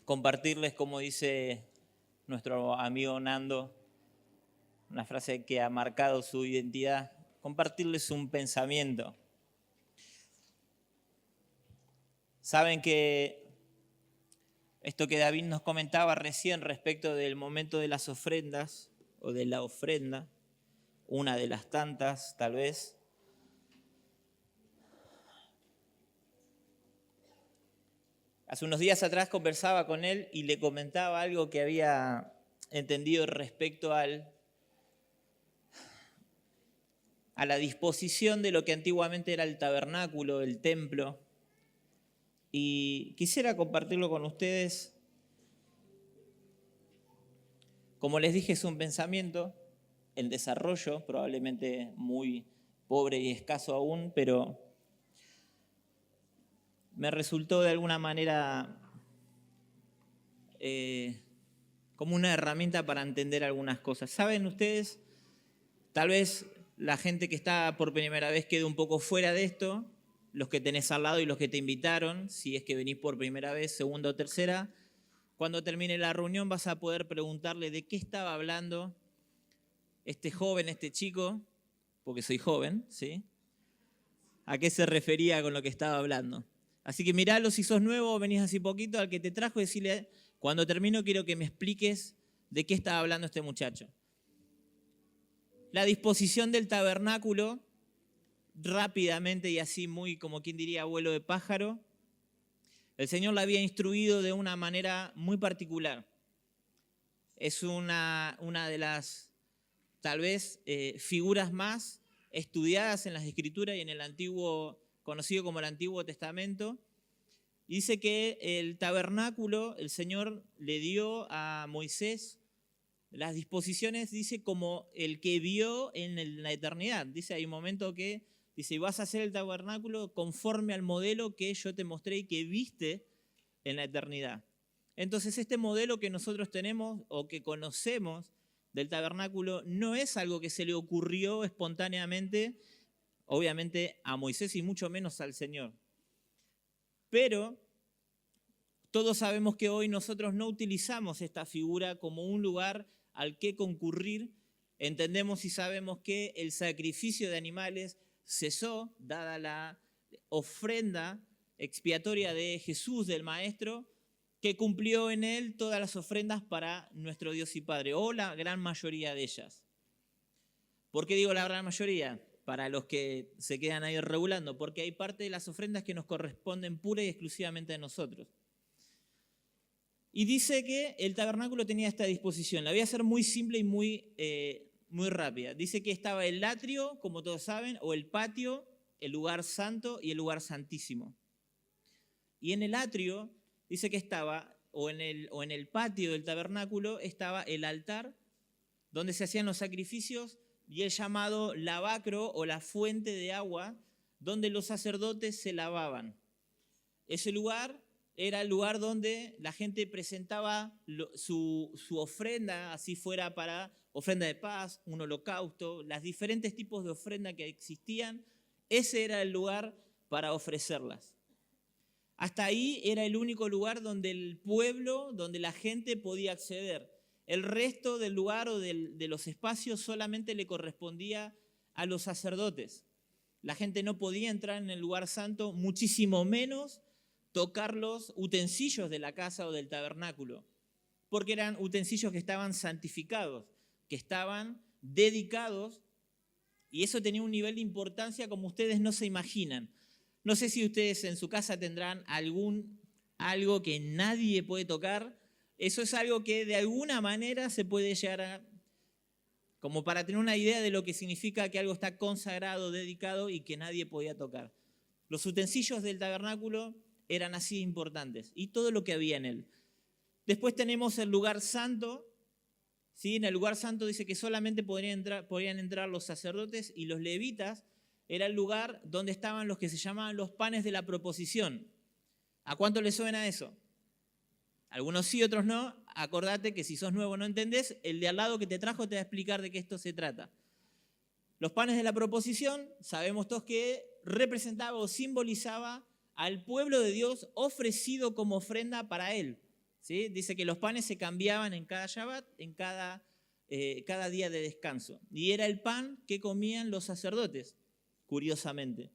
compartirles, como dice nuestro amigo Nando, una frase que ha marcado su identidad, compartirles un pensamiento. Saben que esto que David nos comentaba recién respecto del momento de las ofrendas, o de la ofrenda, una de las tantas tal vez. Hace unos días atrás conversaba con él y le comentaba algo que había entendido respecto a la disposición de lo que antiguamente era el tabernáculo, el templo. Y quisiera compartirlo con ustedes. Como les dije, es un pensamiento en desarrollo, probablemente muy pobre y escaso aún, pero me resultó de alguna manera como una herramienta para entender algunas cosas. ¿Saben ustedes? Tal vez la gente que está por primera vez quede un poco fuera de esto, los que tenés al lado y los que te invitaron, si es que venís por primera vez, segunda o tercera. Cuando termine la reunión vas a poder preguntarle de qué estaba hablando este joven, este chico, porque soy joven, ¿sí? ¿A qué se refería con lo que estaba hablando? Así que miralo, si sos nuevo, venís así poquito, al que te trajo, decirle, cuando termino quiero que me expliques de qué estaba hablando este muchacho. La disposición del tabernáculo, rápidamente y así muy, como quien diría, vuelo de pájaro, el Señor la había instruido de una manera muy particular. Es una de las, tal vez, figuras más estudiadas en las Escrituras y en el Antiguo, conocido como el Antiguo Testamento. Dice que el tabernáculo, el Señor le dio a Moisés las disposiciones, dice, como el que vio en la eternidad. Dice, hay un momento que dice, vas a hacer el tabernáculo conforme al modelo que yo te mostré y que viste en la eternidad. Entonces, este modelo que nosotros tenemos o que conocemos del tabernáculo no es algo que se le ocurrió espontáneamente, obviamente a Moisés y mucho menos al Señor. Pero todos sabemos que hoy nosotros no utilizamos esta figura como un lugar al que concurrir. Entendemos y sabemos que el sacrificio de animales cesó, dada la ofrenda expiatoria de Jesús, del Maestro, que cumplió en él todas las ofrendas para nuestro Dios y Padre, o la gran mayoría de ellas. ¿Por qué digo la gran mayoría? Para los que se quedan ahí regulando, porque hay parte de las ofrendas que nos corresponden pura y exclusivamente a nosotros. Y dice que el tabernáculo tenía esta disposición. La voy a hacer muy simple y muy rápida. Dice que estaba el atrio, como todos saben, o el patio, el lugar santo y el lugar santísimo. Y en el atrio dice que estaba, o en el patio del tabernáculo, estaba el altar donde se hacían los sacrificios y el llamado lavacro o la fuente de agua donde los sacerdotes se lavaban. Ese lugar era el lugar donde la gente presentaba su ofrenda, así fuera para ofrenda de paz, un holocausto, los diferentes tipos de ofrenda que existían. Ese era el lugar para ofrecerlas. Hasta ahí era el único lugar donde el pueblo, donde la gente podía acceder. El resto del lugar o de los espacios solamente le correspondía a los sacerdotes. La gente no podía entrar en el lugar santo, muchísimo menos tocar los utensilios de la casa o del tabernáculo, porque eran utensilios que estaban santificados, que estaban dedicados, y eso tenía un nivel de importancia como ustedes no se imaginan. No sé si ustedes en su casa tendrán algo que nadie puede tocar. Eso es algo que de alguna manera se puede llegar a, como para tener una idea de lo que significa que algo está consagrado, dedicado y que nadie podía tocar. Los utensilios del tabernáculo eran así importantes y todo lo que había en él. Después tenemos el lugar santo. ¿Sí? En el lugar santo dice que solamente podían entrar los sacerdotes y los levitas. Era el lugar donde estaban los que se llamaban los panes de la proposición. ¿A cuánto les suena eso? Algunos sí, otros no. Acordate que si sos nuevo no entendés, el de al lado que te trajo te va a explicar de qué esto se trata. Los panes de la proposición, sabemos todos que representaba o simbolizaba al pueblo de Dios ofrecido como ofrenda para él. ¿sí? Dice que los panes se cambiaban en cada Shabbat, en cada día de descanso. Y era el pan que comían los sacerdotes, curiosamente.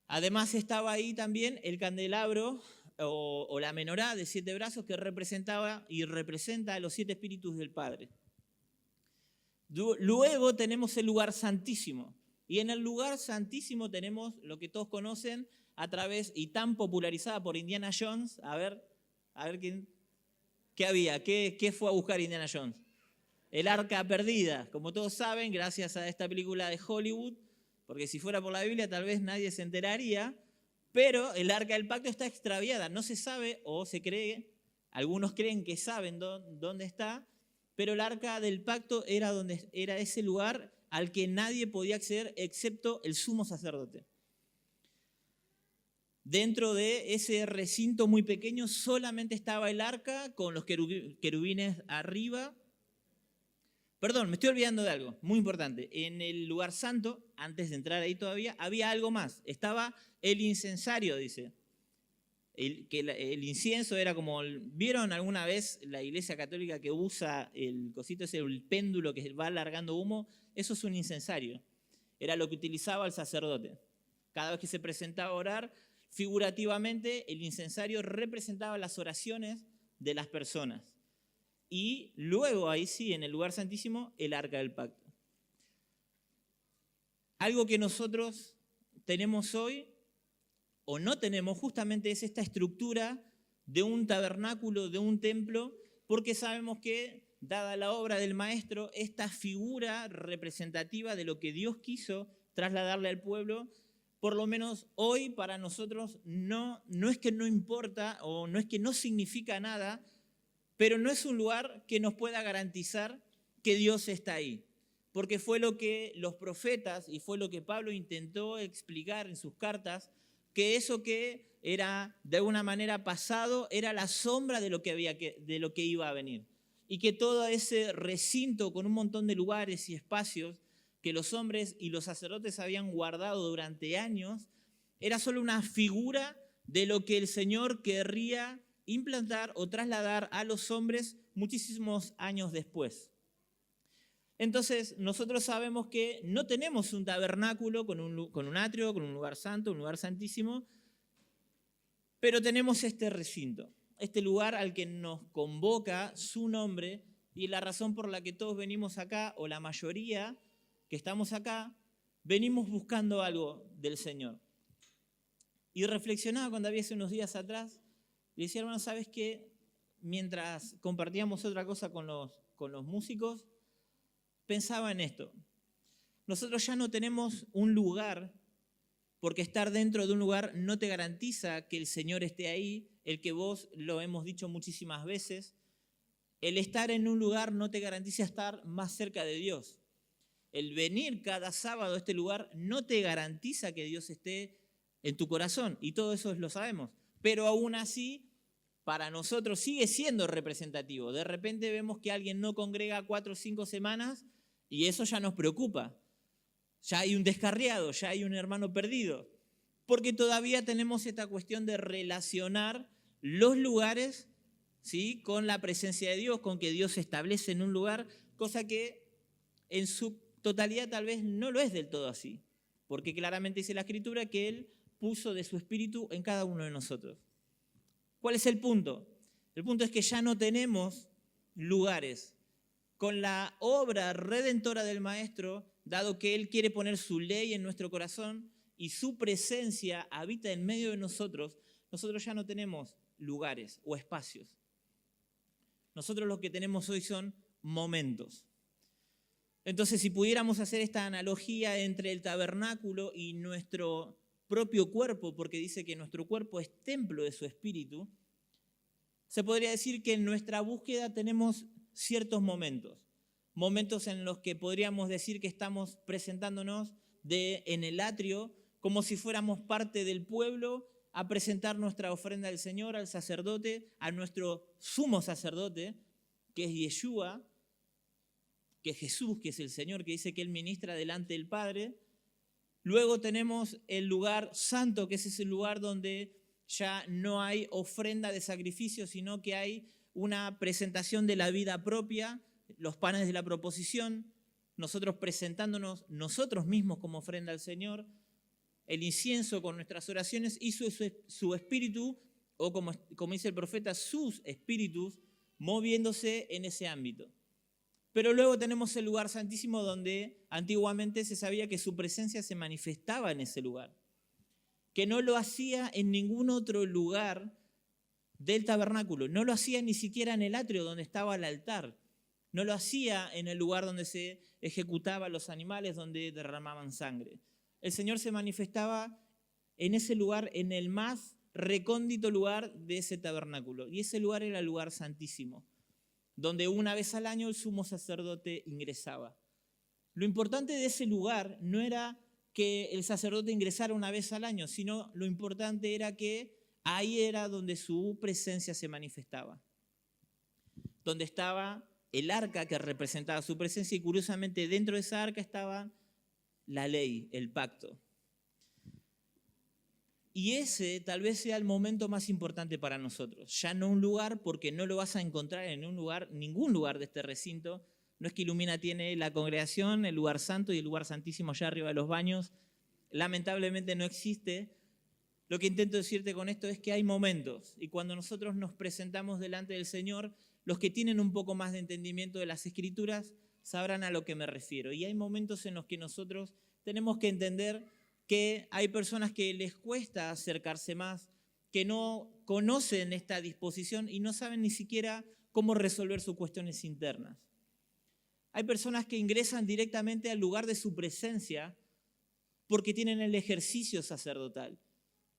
Además estaba ahí también el candelabro o la menorá de 7 brazos que representaba y representa a los 7 espíritus del Padre. Luego tenemos el lugar santísimo. Y en el lugar santísimo tenemos lo que todos conocen a través, y tan popularizada por Indiana Jones. A ver ¿qué había? ¿Qué fue a buscar Indiana Jones? El arca perdida. Como todos saben, gracias a esta película de Hollywood, porque si fuera por la Biblia tal vez nadie se enteraría, pero el arca del pacto está extraviada. No se sabe, o se cree, algunos creen que saben dónde está, pero el arca del pacto era ese lugar al que nadie podía acceder excepto el sumo sacerdote. Dentro de ese recinto muy pequeño solamente estaba el arca con los querubines arriba. Perdón, me estoy olvidando de algo muy importante. En el lugar santo, antes de entrar ahí todavía, había algo más. Estaba el incensario, dice. El incienso era como, ¿vieron alguna vez la iglesia católica que usa el cosito ese, el péndulo que va alargando humo? Eso es un incensario. Era lo que utilizaba el sacerdote. Cada vez que se presentaba a orar, figurativamente el incensario representaba las oraciones de las personas. Y luego, ahí sí, en el lugar santísimo, el arca del pacto. Algo que nosotros tenemos hoy, o no tenemos, justamente es esta estructura de un tabernáculo, de un templo, porque sabemos que, dada la obra del maestro, esta figura representativa de lo que Dios quiso trasladarle al pueblo, por lo menos hoy para nosotros no es que no importa o no es que no significa nada, pero no es un lugar que nos pueda garantizar que Dios está ahí. Porque fue lo que los profetas y fue lo que Pablo intentó explicar en sus cartas, que eso que era de alguna manera pasado era la sombra de lo que iba a venir. Y que todo ese recinto con un montón de lugares y espacios que los hombres y los sacerdotes habían guardado durante años, era solo una figura de lo que el Señor querría implantar o trasladar a los hombres muchísimos años después. Entonces, nosotros sabemos que no tenemos un tabernáculo con un atrio, con un lugar santo, un lugar santísimo, pero tenemos este recinto, este lugar al que nos convoca su nombre, y la razón por la que todos venimos acá, o la mayoría que estamos acá, venimos buscando algo del Señor. Y reflexionaba cuando había hace unos días atrás, y decía, hermano, ¿sabes qué? Mientras compartíamos otra cosa con los músicos, pensaba en esto. Nosotros ya no tenemos un lugar, porque estar dentro de un lugar no te garantiza que el Señor esté ahí, el que vos lo hemos dicho muchísimas veces. El estar en un lugar no te garantiza estar más cerca de Dios. El venir cada sábado a este lugar no te garantiza que Dios esté en tu corazón, y todo eso lo sabemos. Pero aún así, para nosotros sigue siendo representativo. De repente vemos que alguien no congrega 4 o 5 semanas y eso ya nos preocupa. Ya hay un descarriado, ya hay un hermano perdido. Porque todavía tenemos esta cuestión de relacionar los lugares, ¿sí?, con la presencia de Dios, con que Dios se establece en un lugar, cosa que en su totalidad tal vez no lo es del todo así. Porque claramente dice la Escritura que Él puso de su espíritu en cada uno de nosotros. ¿Cuál es el punto? El punto es que ya no tenemos lugares. Con la obra redentora del Maestro, dado que Él quiere poner su ley en nuestro corazón y su presencia habita en medio de nosotros, nosotros ya no tenemos lugares o espacios. Nosotros lo que tenemos hoy son momentos. Entonces, si pudiéramos hacer esta analogía entre el tabernáculo y nuestro propio cuerpo, porque dice que nuestro cuerpo es templo de su espíritu, se podría decir que en nuestra búsqueda tenemos ciertos momentos en los que podríamos decir que estamos presentándonos en el atrio como si fuéramos parte del pueblo a presentar nuestra ofrenda al Señor, al sacerdote, a nuestro sumo sacerdote, que es Yeshua, que es Jesús, que es el Señor, que dice que Él ministra delante del Padre. Luego tenemos el lugar santo, que es ese lugar donde ya no hay ofrenda de sacrificio, sino que hay una presentación de la vida propia, los panes de la proposición, nosotros presentándonos nosotros mismos como ofrenda al Señor, el incienso con nuestras oraciones y su espíritu, o como dice el profeta, sus espíritus moviéndose en ese ámbito. Pero luego tenemos el lugar santísimo donde antiguamente se sabía que su presencia se manifestaba en ese lugar, que no lo hacía en ningún otro lugar del tabernáculo, no lo hacía ni siquiera en el atrio donde estaba el altar, no lo hacía en el lugar donde se ejecutaban los animales, donde derramaban sangre. El Señor se manifestaba en ese lugar, en el más recóndito lugar de ese tabernáculo, y ese lugar era el lugar santísimo, donde una vez al año el sumo sacerdote ingresaba. Lo importante de ese lugar no era que el sacerdote ingresara una vez al año, sino lo importante era que ahí era donde su presencia se manifestaba, donde estaba el arca que representaba su presencia, y curiosamente dentro de esa arca estaba la ley, el pacto. Y ese tal vez sea el momento más importante para nosotros. Ya no un lugar, porque no lo vas a encontrar en ningún lugar de este recinto. No es que Ilumina tiene la congregación, el lugar santo y el lugar santísimo allá arriba de los baños. Lamentablemente no existe. Lo que intento decirte con esto es que hay momentos, y cuando nosotros nos presentamos delante del Señor, los que tienen un poco más de entendimiento de las Escrituras sabrán a lo que me refiero. Y hay momentos en los que nosotros tenemos que entender que hay personas que les cuesta acercarse más, que no conocen esta disposición y no saben ni siquiera cómo resolver sus cuestiones internas. Hay personas que ingresan directamente al lugar de su presencia porque tienen el ejercicio sacerdotal,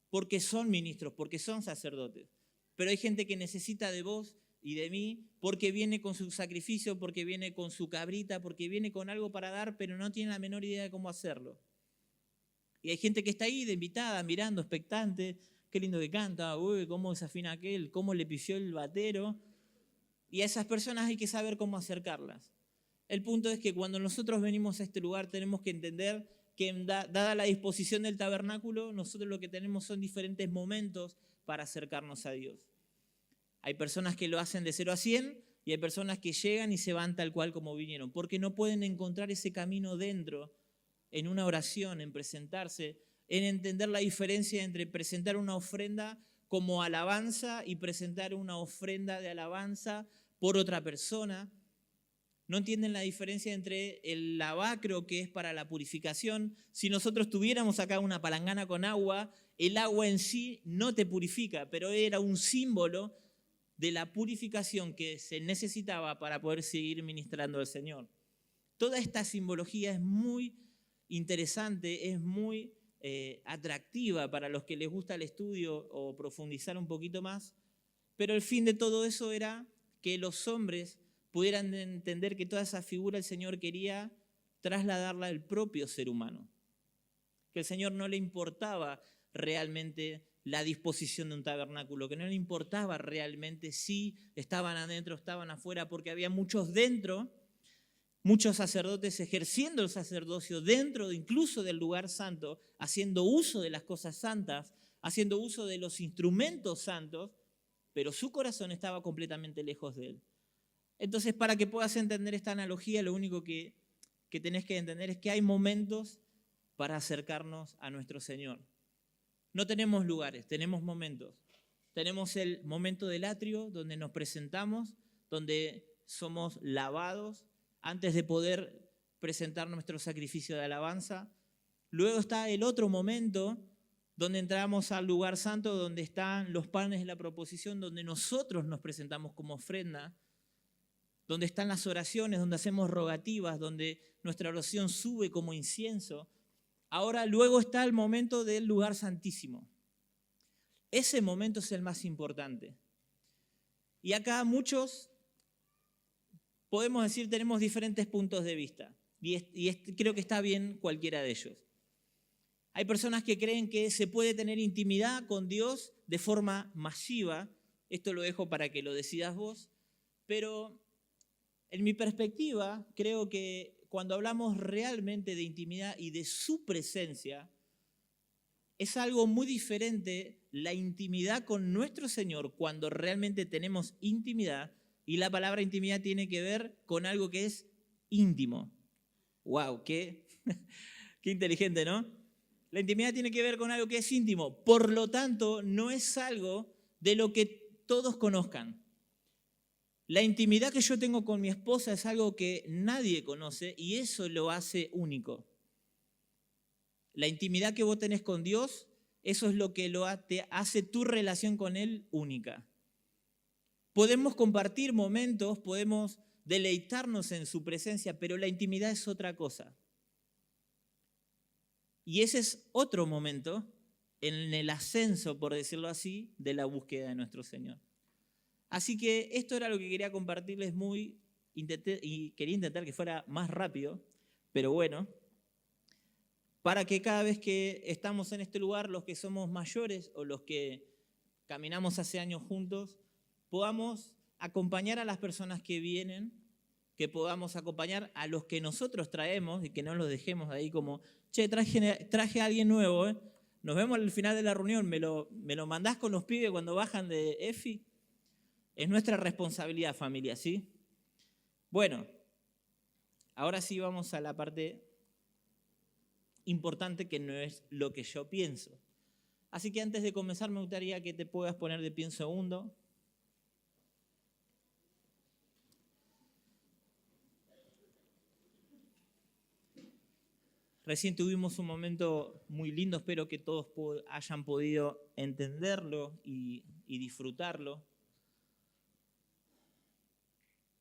porque son ministros, porque son sacerdotes. Pero hay gente que necesita de vos y de mí porque viene con su sacrificio, porque viene con su cabrita, porque viene con algo para dar, pero no tiene la menor idea de cómo hacerlo. Y hay gente que está ahí de invitada, mirando, expectante, qué lindo que canta, uy, cómo desafina aquel, cómo le pifió el batero. Y a esas personas hay que saber cómo acercarlas. El punto es que cuando nosotros venimos a este lugar tenemos que entender que dada la disposición del tabernáculo, nosotros lo que tenemos son diferentes momentos para acercarnos a Dios. Hay personas que lo hacen de 0 a 100 y hay personas que llegan y se van tal cual como vinieron, porque no pueden encontrar ese camino dentro, en una oración, en presentarse, en entender la diferencia entre presentar una ofrenda como alabanza y presentar una ofrenda de alabanza por otra persona. No entienden la diferencia entre el lavacro, que es para la purificación. Si nosotros tuviéramos acá una palangana con agua, el agua en sí no te purifica, pero era un símbolo de la purificación que se necesitaba para poder seguir ministrando al Señor. Toda esta simbología es muy interesante, es muy atractiva para los que les gusta el estudio o profundizar un poquito más, pero el fin de todo eso era que los hombres pudieran entender que toda esa figura el Señor quería trasladarla al propio ser humano, que el Señor no le importaba realmente la disposición de un tabernáculo, que no le importaba realmente si estaban adentro o estaban afuera, porque había muchos dentro, muchos sacerdotes ejerciendo el sacerdocio dentro incluso del lugar santo, haciendo uso de las cosas santas, haciendo uso de los instrumentos santos, pero su corazón estaba completamente lejos de él. Entonces, para que puedas entender esta analogía, lo único que tenés que entender es que hay momentos para acercarnos a nuestro Señor. No tenemos lugares, tenemos momentos. Tenemos el momento del atrio, donde nos presentamos, donde somos lavados antes de poder presentar nuestro sacrificio de alabanza. Luego está el otro momento, donde entramos al lugar santo, donde están los panes de la proposición, donde nosotros nos presentamos como ofrenda, donde están las oraciones, donde hacemos rogativas, donde nuestra oración sube como incienso. Ahora, luego está el momento del lugar santísimo. Ese momento es el más importante. Y acá muchos, podemos decir, tenemos diferentes puntos de vista. Y creo que está bien cualquiera de ellos. Hay personas que creen que se puede tener intimidad con Dios de forma masiva. Esto lo dejo para que lo decidas vos. Pero en mi perspectiva, creo que cuando hablamos realmente de intimidad y de su presencia, es algo muy diferente la intimidad con nuestro Señor cuando realmente tenemos intimidad, y la palabra intimidad tiene que ver con algo que es íntimo. ¡Wow! Qué inteligente, ¿no? La intimidad tiene que ver con algo que es íntimo. Por lo tanto, no es algo de lo que todos conozcan. La intimidad que yo tengo con mi esposa es algo que nadie conoce y eso lo hace único. La intimidad que vos tenés con Dios, eso es lo que te hace tu relación con Él única. Podemos compartir momentos, podemos deleitarnos en su presencia, pero la intimidad es otra cosa. Y ese es otro momento en el ascenso, por decirlo así, de la búsqueda de nuestro Señor. Así que esto era lo que quería compartirles y quería intentar que fuera más rápido, pero bueno, para que cada vez que estamos en este lugar, los que somos mayores o los que caminamos hace años juntos, podamos acompañar a las personas que vienen, que podamos acompañar a los que nosotros traemos y que no los dejemos ahí como, che, traje a alguien nuevo, ¿eh? Nos vemos al final de la reunión, ¿me lo mandás con los pibes cuando bajan de EFI? Es nuestra responsabilidad, familia, ¿sí? Bueno, ahora sí vamos a la parte importante que no es lo que yo pienso. Así que antes de comenzar me gustaría que te puedas poner de pie un segundo. Recién tuvimos un momento muy lindo, espero que todos hayan podido entenderlo y disfrutarlo.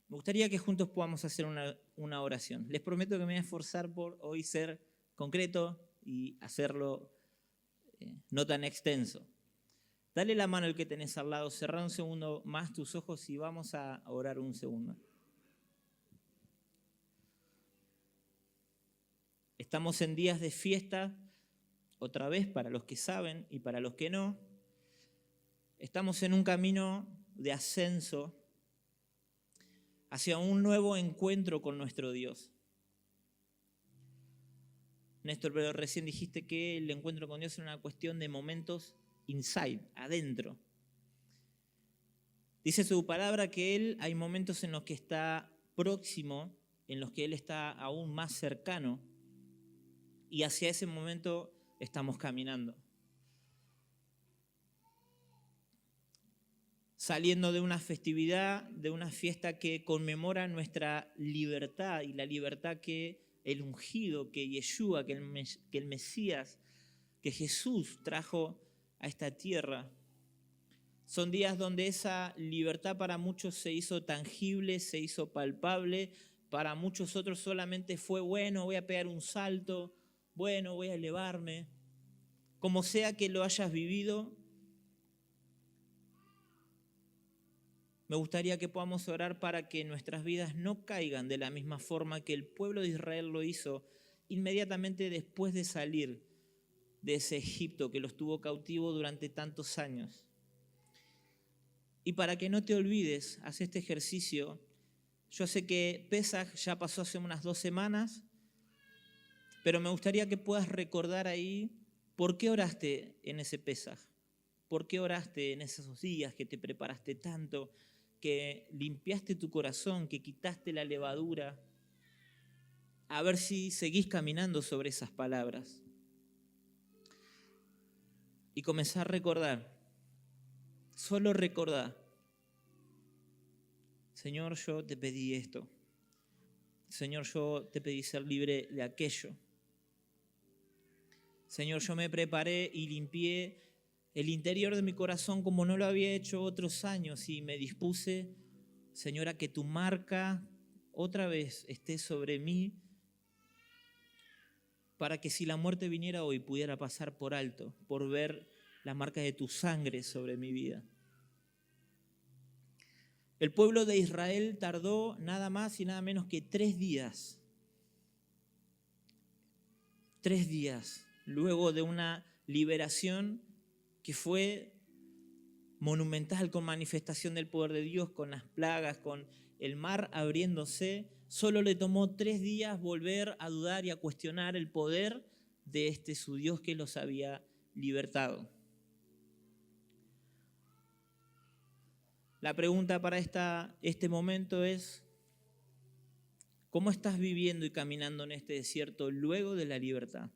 Me gustaría que juntos podamos hacer una oración. Les prometo que me voy a esforzar por hoy ser concreto y hacerlo no tan extenso. Dale la mano al que tenés al lado, cerrá un segundo más tus ojos y vamos a orar un segundo. Estamos en días de fiesta, otra vez para los que saben y para los que no. Estamos en un camino de ascenso hacia un nuevo encuentro con nuestro Dios. Néstor, pero recién dijiste que el encuentro con Dios es una cuestión de momentos inside, adentro. Dice su palabra que Él hay momentos en los que está próximo, en los que Él está aún más cercano, y hacia ese momento estamos caminando. Saliendo de una festividad, de una fiesta que conmemora nuestra libertad y la libertad que el ungido, que Yeshua, que el Mesías, que Jesús trajo a esta tierra. Son días donde esa libertad para muchos se hizo tangible, se hizo palpable, para muchos otros solamente fue, bueno, voy a pegar un salto, bueno, voy a elevarme. Como sea que lo hayas vivido, me gustaría que podamos orar para que nuestras vidas no caigan de la misma forma que el pueblo de Israel lo hizo inmediatamente después de salir de ese Egipto que los tuvo cautivos durante tantos años. Y para que no te olvides, haz este ejercicio. Yo sé que Pesaj ya pasó hace unas 2 semanas, pero me gustaría que puedas recordar ahí por qué oraste en ese Pesaj, por qué oraste en esos días que te preparaste tanto, que limpiaste tu corazón, que quitaste la levadura. A ver si seguís caminando sobre esas palabras. Y comenzá a recordar, solo recordá. Señor, yo te pedí esto. Señor, yo te pedí ser libre de aquello. Señor, yo me preparé y limpié el interior de mi corazón como no lo había hecho otros años y me dispuse, Señor, a que tu marca otra vez esté sobre mí para que si la muerte viniera hoy pudiera pasar por alto, por ver la marca de tu sangre sobre mi vida. El pueblo de Israel tardó nada más y nada menos que 3 días. 3 días luego de una liberación que fue monumental, con manifestación del poder de Dios, con las plagas, con el mar abriéndose. Solo le tomó 3 días volver a dudar y a cuestionar el poder de su Dios que los había libertado. La pregunta para este momento es, ¿cómo estás viviendo y caminando en este desierto luego de la libertad?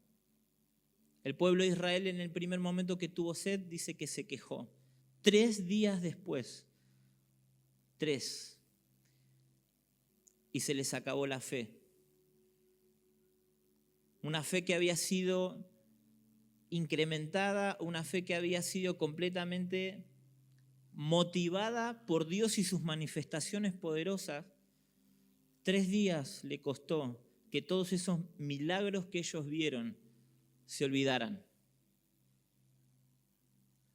El pueblo de Israel en el primer momento que tuvo sed dice que se quejó. 3 días después, 3, y se les acabó la fe. Una fe que había sido incrementada, una fe que había sido completamente motivada por Dios y sus manifestaciones poderosas. 3 días le costó que todos esos milagros que ellos vieron se olvidaran.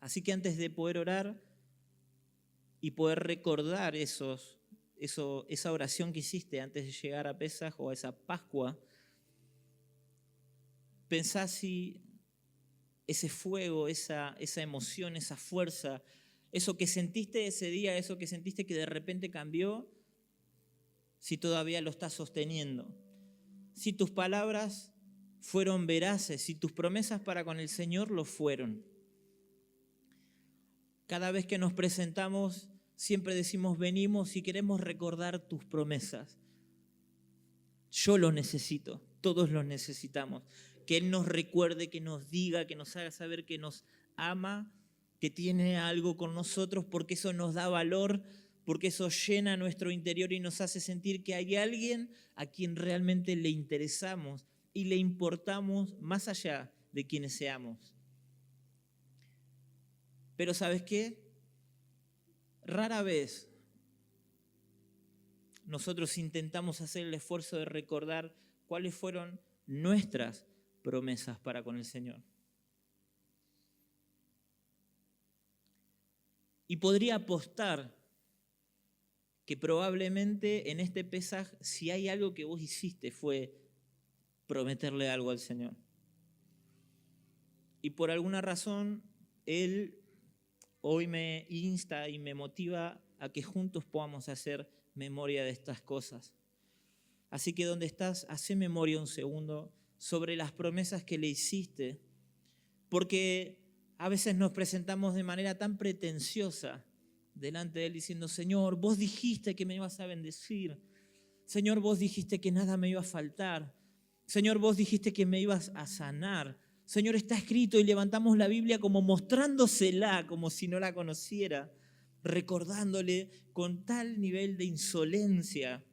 Así que antes de poder orar y poder recordar esa oración que hiciste antes de llegar a Pesaj o a esa Pascua, pensá si ese fuego, esa emoción, esa fuerza, eso que sentiste ese día, eso que sentiste que de repente cambió, si todavía lo estás sosteniendo. Si tus palabras fueron veraces, si tus promesas para con el Señor lo fueron. Cada vez que nos presentamos, siempre decimos, venimos y queremos recordar tus promesas. Yo lo necesito, todos los necesitamos. Que Él nos recuerde, que nos diga, que nos haga saber que nos ama, que tiene algo con nosotros, porque eso nos da valor, porque eso llena nuestro interior y nos hace sentir que hay alguien a quien realmente le interesamos y le importamos más allá de quienes seamos. Pero ¿sabes qué? Rara vez nosotros intentamos hacer el esfuerzo de recordar cuáles fueron nuestras promesas para con el Señor. Y podría apostar que probablemente en este Pesaj, si hay algo que vos hiciste, fue prometerle algo al Señor. Y por alguna razón, Él hoy me insta y me motiva a que juntos podamos hacer memoria de estas cosas. Así que donde estás, hacé memoria un segundo sobre las promesas que le hiciste, porque a veces nos presentamos de manera tan pretenciosa delante de Él diciendo, Señor, vos dijiste que me ibas a bendecir. Señor, vos dijiste que nada me iba a faltar. Señor, vos dijiste que me ibas a sanar. Señor, está escrito, y levantamos la Biblia como mostrándosela, como si no la conociera, recordándole con tal nivel de insolencia.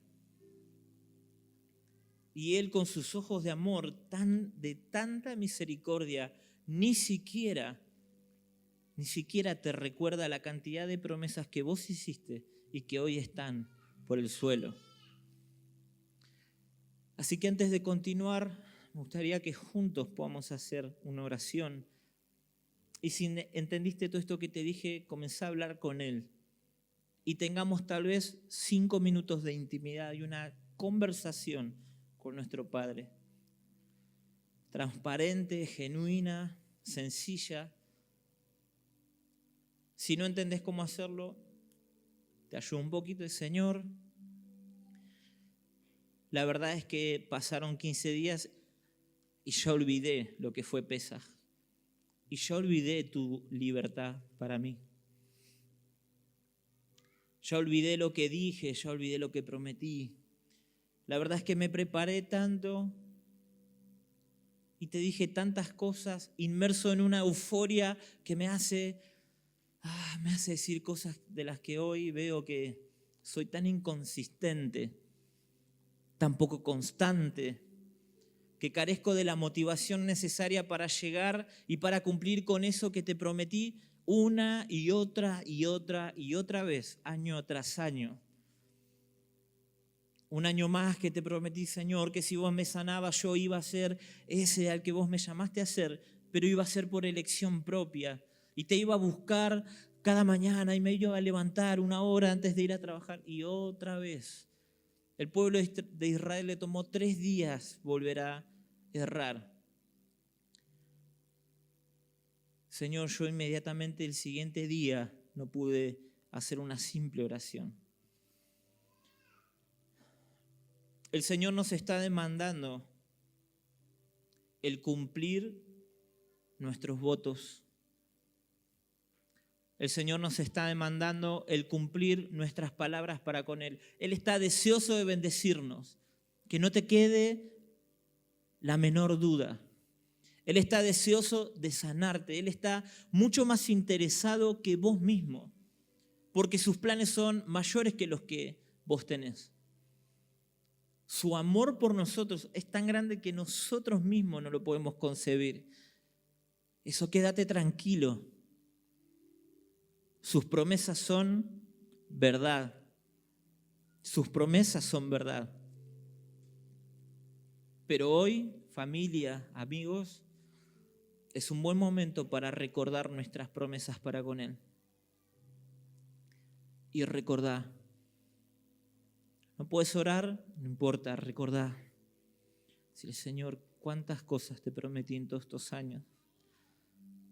Y Él con sus ojos de amor, de tanta misericordia, ni siquiera te recuerda la cantidad de promesas que vos hiciste y que hoy están por el suelo. Así que antes de continuar, me gustaría que juntos podamos hacer una oración. Y si entendiste todo esto que te dije, comenzá a hablar con Él. Y tengamos tal vez 5 minutos de intimidad y una conversación con nuestro Padre. Transparente, genuina, sencilla. Si no entendés cómo hacerlo, te ayudo un poquito. Señor, la verdad es que pasaron 15 días y ya olvidé lo que fue Pesaj. Y ya olvidé tu libertad para mí. Ya olvidé lo que dije, ya olvidé lo que prometí. La verdad es que me preparé tanto y te dije tantas cosas, inmerso en una euforia que me hace decir cosas de las que hoy veo que soy tan inconsistente, tan poco constante, que carezco de la motivación necesaria para llegar y para cumplir con eso que te prometí una y otra y otra y otra vez, año tras año. Un año más que te prometí, Señor, que si vos me sanabas yo iba a ser ese al que vos me llamaste a ser, pero iba a ser por elección propia. Y te iba a buscar cada mañana y me iba a levantar 1 hora antes de ir a trabajar. Y otra vez, el pueblo de Israel le tomó 3 días volver a errar. Señor, yo inmediatamente el siguiente día no pude hacer una simple oración. El Señor nos está demandando el cumplir nuestros votos. El Señor nos está demandando el cumplir nuestras palabras para con Él. Él está deseoso de bendecirnos. Que no te quede la menor duda. Él está deseoso de sanarte. Él está mucho más interesado que vos mismo, porque sus planes son mayores que los que vos tenés. Su amor por nosotros es tan grande que nosotros mismos no lo podemos concebir. Eso, quédate tranquilo. Sus promesas son verdad. Sus promesas son verdad. Pero hoy, familia, amigos, es un buen momento para recordar nuestras promesas para con Él. Y recordá. ¿No puedes orar? No importa, recordá. Decirle, Señor, cuántas cosas te prometí en todos estos años.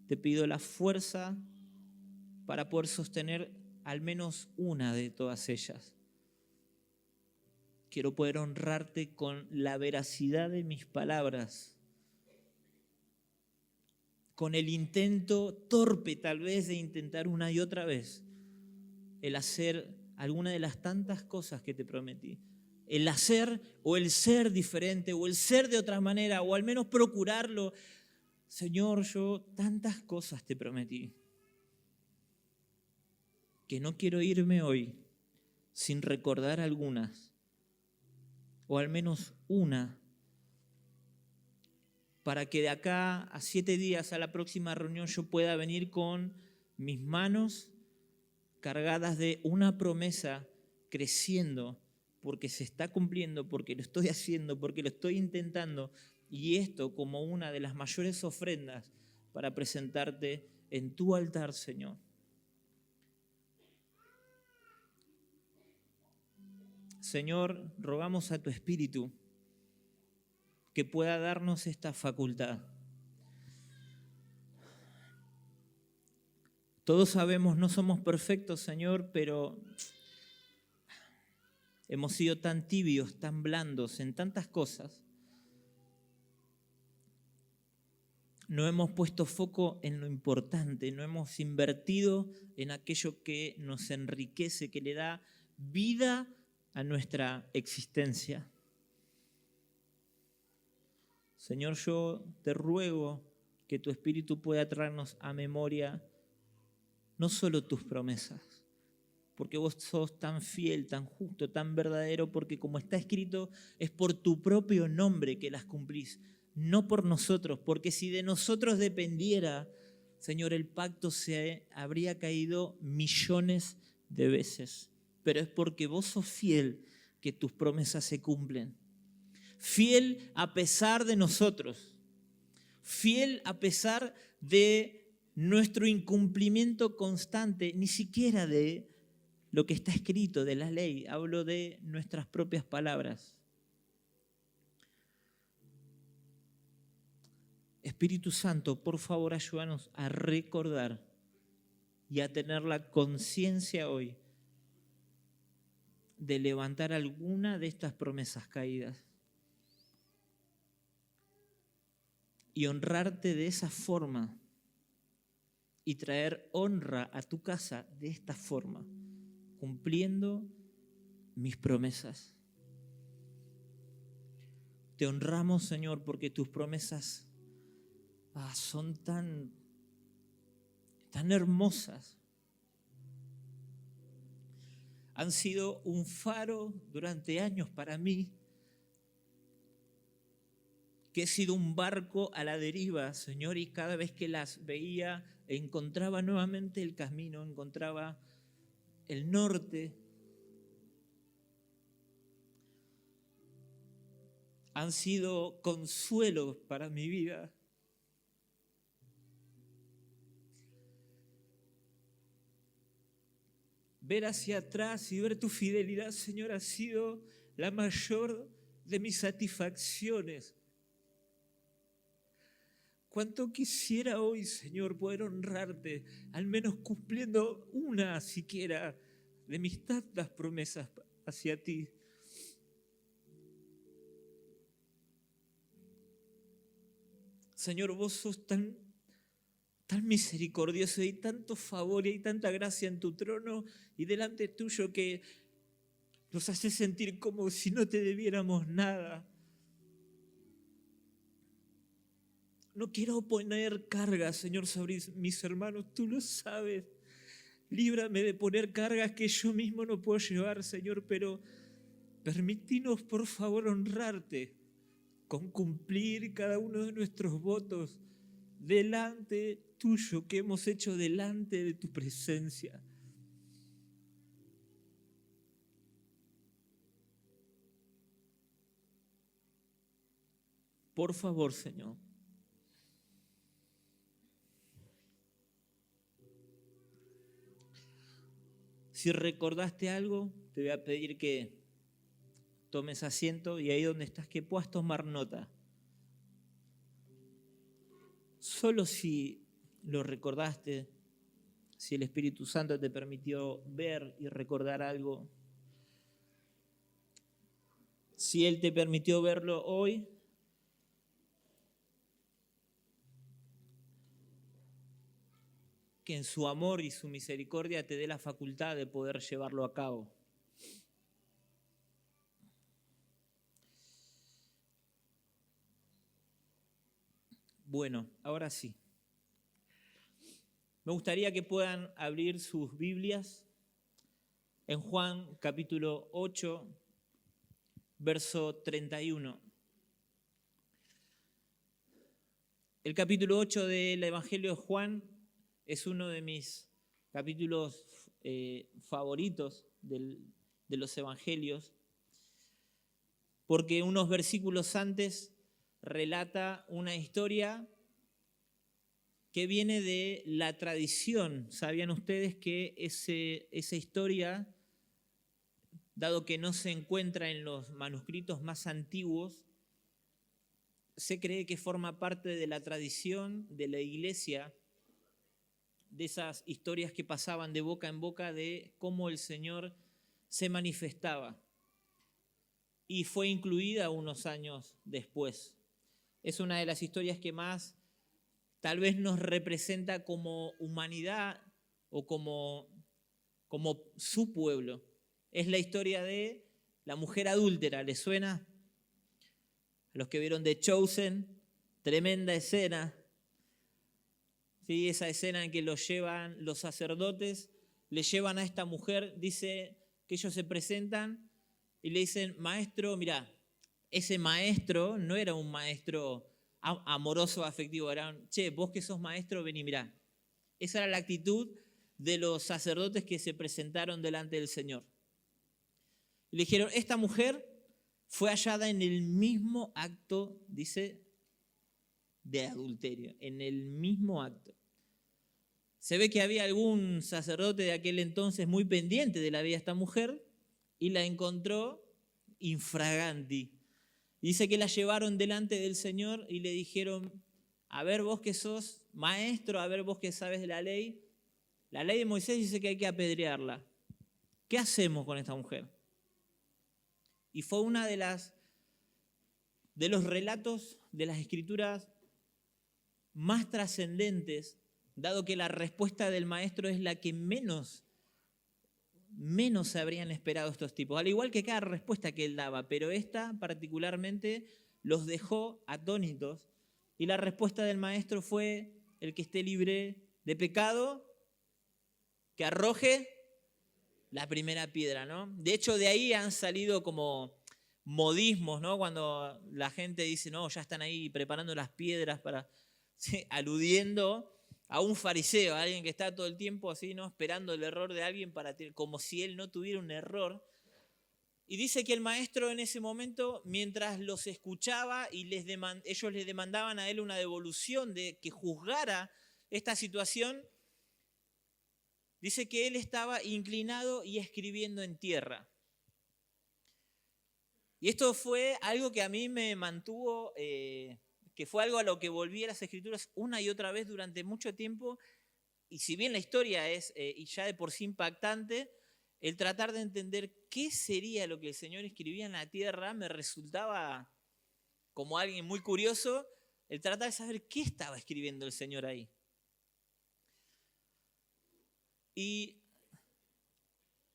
Te pido la fuerza para poder sostener al menos una de todas ellas. Quiero poder honrarte con la veracidad de mis palabras, con el intento torpe tal vez de intentar una y otra vez el hacer alguna de las tantas cosas que te prometí. El hacer o el ser diferente o el ser de otra manera o al menos procurarlo. Señor, yo tantas cosas te prometí que no quiero irme hoy sin recordar algunas o al menos una, para que de acá a 7 días a la próxima reunión yo pueda venir con mis manos cargadas de una promesa creciendo, porque se está cumpliendo, porque lo estoy haciendo, porque lo estoy intentando, y esto como una de las mayores ofrendas para presentarte en tu altar, Señor. Señor, rogamos a tu Espíritu que pueda darnos esta facultad. Todos sabemos, no somos perfectos, Señor, pero hemos sido tan tibios, tan blandos en tantas cosas. No hemos puesto foco en lo importante, no hemos invertido en aquello que nos enriquece, que le da vida a nuestra existencia. Señor, yo te ruego que tu Espíritu pueda traernos a memoria no solo tus promesas, porque vos sos tan fiel, tan justo, tan verdadero, porque como está escrito, es por tu propio nombre que las cumplís, no por nosotros, porque si de nosotros dependiera, Señor, el pacto se habría caído millones de veces, pero es porque vos sos fiel que tus promesas se cumplen. Fiel a pesar de nosotros, fiel a pesar de nuestro incumplimiento constante, ni siquiera de lo que está escrito, de la ley, hablo de nuestras propias palabras. Espíritu Santo, por favor, ayúdanos a recordar y a tener la conciencia hoy de levantar alguna de estas promesas caídas y honrarte de esa forma y traer honra a tu casa de esta forma, cumpliendo mis promesas. Te honramos, Señor, porque tus promesas son tan hermosas. Han sido un faro durante años para mí, que he sido un barco a la deriva, Señor, y cada vez que las veía encontraba nuevamente el camino, encontraba el norte. Han sido consuelos para mi vida. Ver hacia atrás y ver tu fidelidad, Señor, ha sido la mayor de mis satisfacciones. Cuánto quisiera hoy, Señor, poder honrarte, al menos cumpliendo una siquiera de mis tantas promesas hacia ti. Señor, vos sos tan tan misericordioso, y hay tanto favor y hay tanta gracia en tu trono y delante tuyo que nos hace sentir como si no te debiéramos nada. No quiero poner cargas, Señor, sobre mis hermanos, tú lo sabes. Líbrame de poner cargas que yo mismo no puedo llevar, Señor, pero permítinos, por favor, honrarte con cumplir cada uno de nuestros votos delante tuyo que hemos hecho delante de tu presencia. Por favor, Señor. Si recordaste algo, te voy a pedir que tomes asiento y ahí donde estás que puedas tomar nota. Solo si lo recordaste, si el Espíritu Santo te permitió ver y recordar algo, si Él te permitió verlo hoy, que en su amor y su misericordia te dé la facultad de poder llevarlo a cabo. Bueno, ahora sí. Me gustaría que puedan abrir sus Biblias en Juan capítulo 8, verso 31. El capítulo 8 del Evangelio de Juan es uno de mis capítulos favoritos de los Evangelios, porque unos versículos antes relata una historia que viene de la tradición. ¿Sabían ustedes que esa historia, dado que no se encuentra en los manuscritos más antiguos, se cree que forma parte de la tradición de la iglesia, de esas historias que pasaban de boca en boca de cómo el Señor se manifestaba? Y fue incluida unos años después. Es una de las historias que más tal vez nos representa como humanidad o como su pueblo. Es la historia de la mujer adúltera. ¿Les suena? A los que vieron The Chosen, tremenda escena. ¿Sí? Esa escena en que los llevan los sacerdotes, le llevan a esta mujer, dice que ellos se presentan y le dicen, maestro, mirá, ese maestro no era un maestro amoroso, afectivo, era un, che, vos que sos maestro, vení, mirá. Esa era la actitud de los sacerdotes que se presentaron delante del Señor. Y le dijeron, esta mujer fue hallada en el mismo acto, dice, de adulterio, en el mismo acto. Se ve que había algún sacerdote de aquel entonces muy pendiente de la vida de esta mujer y la encontró infraganti. Dice que la llevaron delante del Señor y le dijeron, a ver vos que sos maestro, a ver vos que sabes de la ley de Moisés dice que hay que apedrearla. ¿Qué hacemos con esta mujer? Y fue una de los relatos de las Escrituras más trascendentes, dado que la respuesta del maestro es la que menos se habrían esperado estos tipos, al igual que cada respuesta que él daba, pero esta particularmente los dejó atónitos, y la respuesta del maestro fue, el que esté libre de pecado, que arroje la primera piedra, ¿no? De hecho, de ahí han salido como modismos, ¿no? Cuando la gente dice, no, ya están ahí preparando las piedras para, ¿sí? Aludiendo a un fariseo, a alguien que está todo el tiempo así, ¿no? Esperando el error de alguien como si él no tuviera un error. Y dice que el maestro en ese momento, mientras los escuchaba y ellos le demandaban a él una devolución de que juzgara esta situación, dice que él estaba inclinado y escribiendo en tierra. Y esto fue algo que a mí me mantuvo, que fue algo a lo que volví a las Escrituras una y otra vez durante mucho tiempo. Y si bien la historia es y ya de por sí impactante, el tratar de entender qué sería lo que el Señor escribía en la tierra me resultaba, como alguien muy curioso, el tratar de saber qué estaba escribiendo el Señor ahí. Y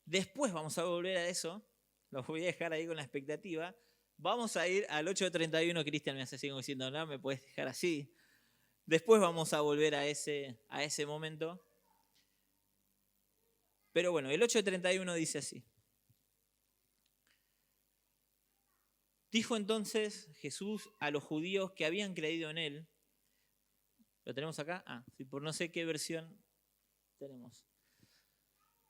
después vamos a volver a eso. Los voy a dejar ahí con la expectativa. Vamos a ir al 8:31. Cristian me hace sigo diciendo, no, me puedes dejar así. Después vamos a volver a ese momento. Pero bueno, el 8:31 dice así. Dijo entonces Jesús a los judíos que habían creído en él. ¿Lo tenemos acá? Sí, por no sé qué versión tenemos.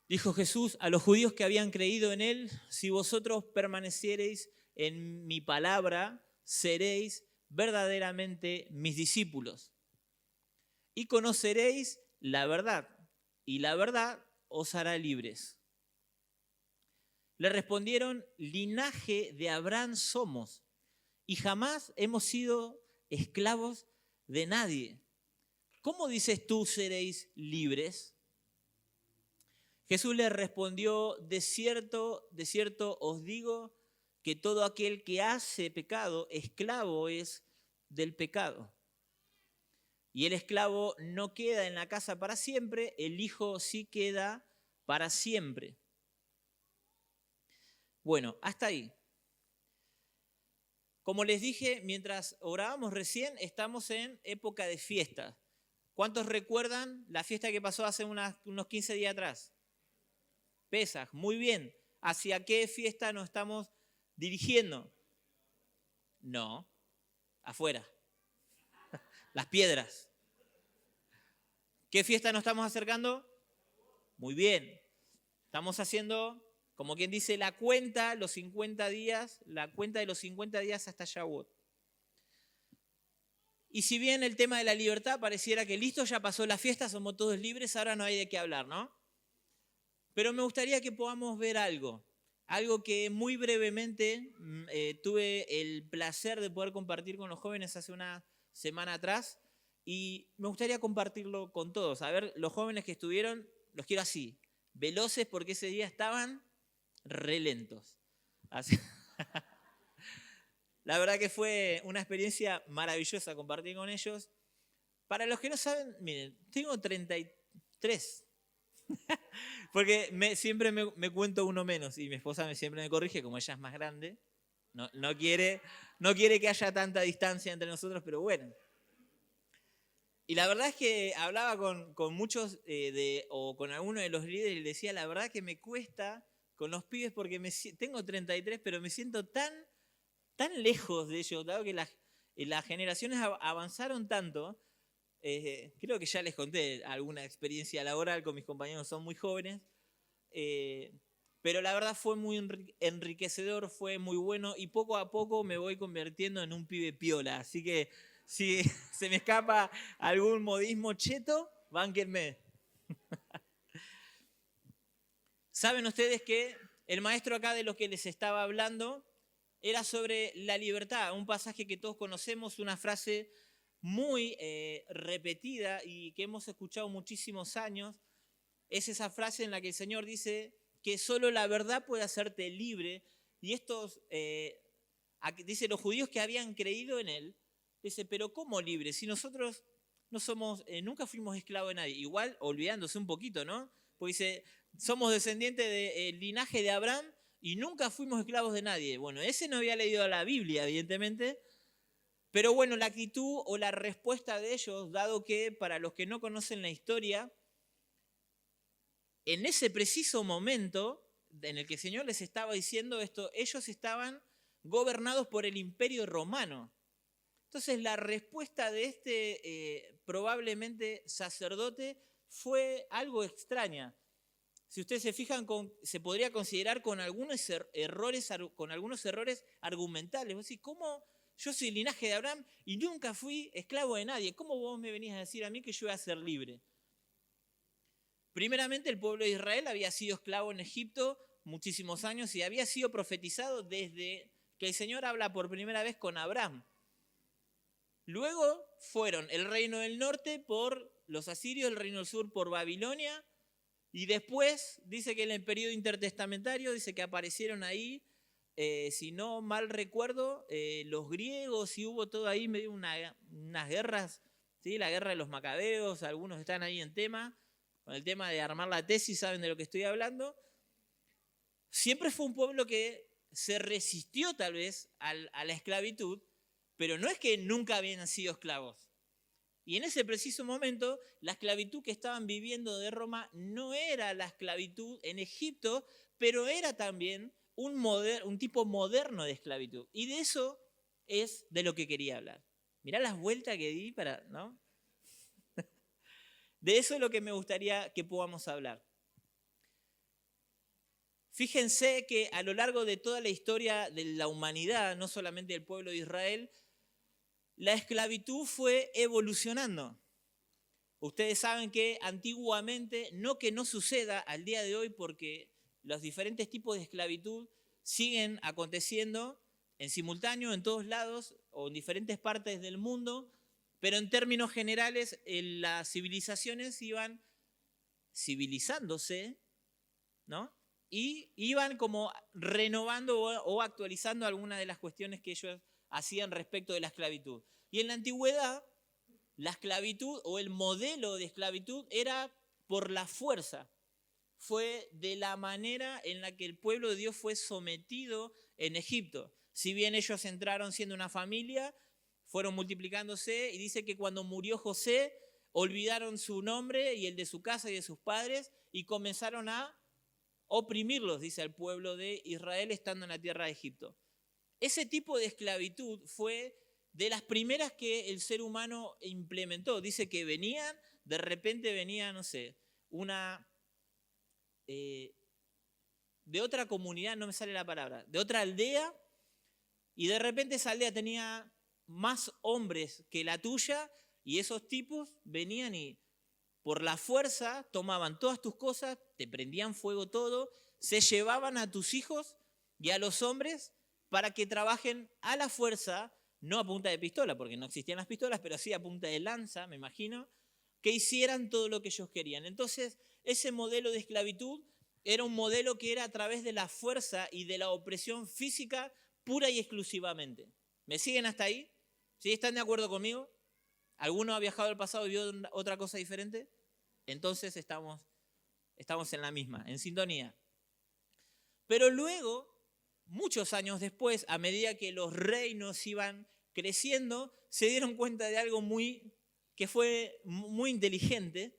Dijo Jesús a los judíos que habían creído en él: si vosotros permaneciereis en mi palabra, seréis verdaderamente mis discípulos. Y conoceréis la verdad, y la verdad os hará libres. Le respondieron: linaje de Abraham somos, y jamás hemos sido esclavos de nadie. ¿Cómo dices tú seréis libres? Jesús les respondió: de cierto os digo que todo aquel que hace pecado, esclavo es del pecado. Y el esclavo no queda en la casa para siempre, el hijo sí queda para siempre. Bueno, hasta ahí. Como les dije, mientras orábamos recién, estamos en época de fiesta. ¿Cuántos recuerdan la fiesta que pasó hace unos 15 días atrás? Pesaj, muy bien. ¿Hacia qué fiesta nos estamos dirigiendo? No, afuera. Las piedras. ¿Qué fiesta nos estamos acercando? Muy bien. Estamos haciendo, como quien dice, la cuenta de los 50 días hasta Shavuot. Y si bien el tema de la libertad pareciera que listo, ya pasó la fiesta, somos todos libres, ahora no hay de qué hablar, ¿no? Pero me gustaría que podamos ver algo que muy brevemente tuve el placer de poder compartir con los jóvenes hace una semana atrás, y me gustaría compartirlo con todos. A ver, los jóvenes que estuvieron, los quiero así, veloces, porque ese día estaban re lentos. Así. La verdad que fue una experiencia maravillosa compartir con ellos. Para los que no saben, miren, tengo 33. Porque siempre me cuento uno menos y mi esposa siempre me corrige, como ella es más grande. No quiere que haya tanta distancia entre nosotros, pero bueno. Y la verdad es que hablaba con muchos o con algunos de los líderes y les decía, la verdad que me cuesta con los pibes porque tengo 33, pero me siento tan lejos de ellos, dado que las generaciones avanzaron tanto. Creo que ya les conté alguna experiencia laboral con mis compañeros, son muy jóvenes, pero la verdad fue muy enriquecedor, fue muy bueno, y poco a poco me voy convirtiendo en un pibe piola, así que si se me escapa algún modismo cheto, bánquenme. ¿Saben ustedes que el maestro acá de lo que les estaba hablando era sobre la libertad? Un pasaje que todos conocemos, una frase muy repetida y que hemos escuchado muchísimos años. Es esa frase en la que el Señor dice que solo la verdad puede hacerte libre. Y dice, los judíos que habían creído en Él, dice, pero ¿cómo libre? Si nosotros no somos, nunca fuimos esclavos de nadie. Igual olvidándose un poquito, ¿no? Porque dice, somos descendientes del linaje de Abraham y nunca fuimos esclavos de nadie. Bueno, ese no había leído la Biblia, evidentemente. Pero bueno, la actitud o la respuesta de ellos, dado que para los que no conocen la historia, en ese preciso momento en el que el Señor les estaba diciendo esto, ellos estaban gobernados por el Imperio Romano. Entonces la respuesta de este probablemente sacerdote fue algo extraña. Si ustedes se fijan, se podría considerar con algunos errores argumentales. Vos decís, ¿cómo yo soy linaje de Abraham y nunca fui esclavo de nadie? ¿Cómo vos me venís a decir a mí que yo voy a ser libre? Primeramente, el pueblo de Israel había sido esclavo en Egipto muchísimos años y había sido profetizado desde que el Señor habla por primera vez con Abraham. Luego fueron el reino del norte por los asirios, el reino del sur por Babilonia, y después dice que en el periodo intertestamentario dice que aparecieron ahí, si no mal recuerdo, los griegos, y hubo todo ahí medio unas guerras, ¿sí? La guerra de los macabeos, algunos están ahí en tema. con el tema de armar la tesis, saben de lo que estoy hablando. Siempre fue un pueblo que se resistió tal vez a la esclavitud, pero no es que nunca habían sido esclavos. Y en ese preciso momento, la esclavitud que estaban viviendo de Roma no era la esclavitud en Egipto, pero era también un tipo moderno de esclavitud. Y de eso es de lo que quería hablar. Mirá las vueltas que di para, ¿no? De eso es lo que me gustaría que podamos hablar. Fíjense que a lo largo de toda la historia de la humanidad, no solamente del pueblo de Israel, la esclavitud fue evolucionando. Ustedes saben que antiguamente, no que no suceda al día de hoy, porque los diferentes tipos de esclavitud siguen aconteciendo en simultáneo en todos lados o en diferentes partes del mundo, pero en términos generales las civilizaciones iban civilizándose, ¿no? Y iban como renovando o actualizando algunas de las cuestiones que ellos hacían respecto de la esclavitud. Y en la antigüedad, la esclavitud o el modelo de esclavitud era por la fuerza. Fue de la manera en la que el pueblo de Dios fue sometido en Egipto. Si bien ellos entraron siendo una familia, fueron multiplicándose y dice que cuando murió José, olvidaron su nombre y el de su casa y de sus padres y comenzaron a oprimirlos, dice el pueblo de Israel estando en la tierra de Egipto. Ese tipo de esclavitud fue de las primeras que el ser humano implementó. Dice que de repente venía, no sé, de otra comunidad, no me sale la palabra, de otra aldea, y de repente esa aldea tenía más hombres que la tuya, y esos tipos venían y por la fuerza tomaban todas tus cosas, te prendían fuego todo, se llevaban a tus hijos y a los hombres para que trabajen a la fuerza, no a punta de pistola, porque no existían las pistolas, pero sí a punta de lanza, me imagino, que hicieran todo lo que ellos querían. Entonces, ese modelo de esclavitud era un modelo que era a través de la fuerza y de la opresión física pura y exclusivamente. ¿Me siguen hasta ahí? ¿Sí? ¿Están de acuerdo conmigo? ¿Alguno ha viajado al pasado y vio otra cosa diferente? Entonces estamos en la misma, en sintonía. Pero luego, muchos años después, a medida que los reinos iban creciendo, se dieron cuenta de algo que fue muy inteligente,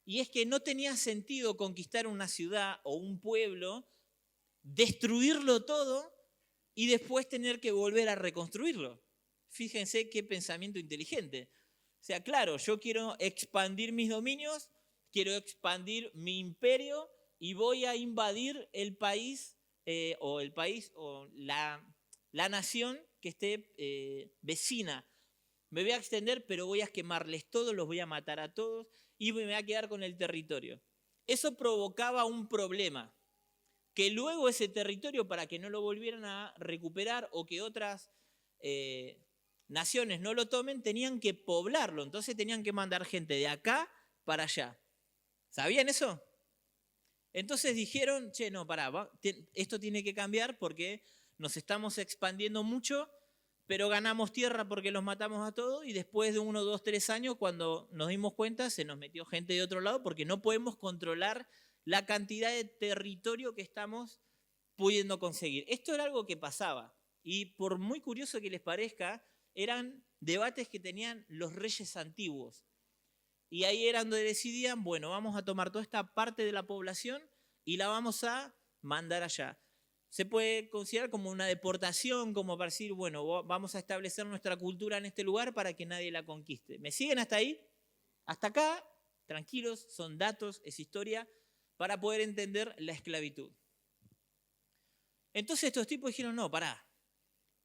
y es que no tenía sentido conquistar una ciudad o un pueblo, destruirlo todo y después tener que volver a reconstruirlo. Fíjense qué pensamiento inteligente. O sea, claro, yo quiero expandir mis dominios, quiero expandir mi imperio y voy a invadir el país o la nación que esté vecina. Me voy a extender, pero voy a quemarles todos, los voy a matar a todos y me voy a quedar con el territorio. Eso provocaba un problema, que luego ese territorio, para que no lo volvieran a recuperar o que otras naciones no lo tomen, tenían que poblarlo. Entonces tenían que mandar gente de acá para allá. ¿Sabían eso? Entonces dijeron, no, pará, esto tiene que cambiar porque nos estamos expandiendo mucho, pero ganamos tierra porque los matamos a todos y después de 1, 2, 3 años, cuando nos dimos cuenta, se nos metió gente de otro lado porque no podemos controlar la cantidad de territorio que estamos pudiendo conseguir. Esto era algo que pasaba y por muy curioso que les parezca, eran debates que tenían los reyes antiguos. Y ahí era donde decidían, bueno, vamos a tomar toda esta parte de la población y la vamos a mandar allá. Se puede considerar como una deportación, como para decir, bueno, vamos a establecer nuestra cultura en este lugar para que nadie la conquiste. ¿Me siguen hasta ahí? Hasta acá, tranquilos, son datos, es historia, para poder entender la esclavitud. Entonces estos tipos dijeron, no, pará,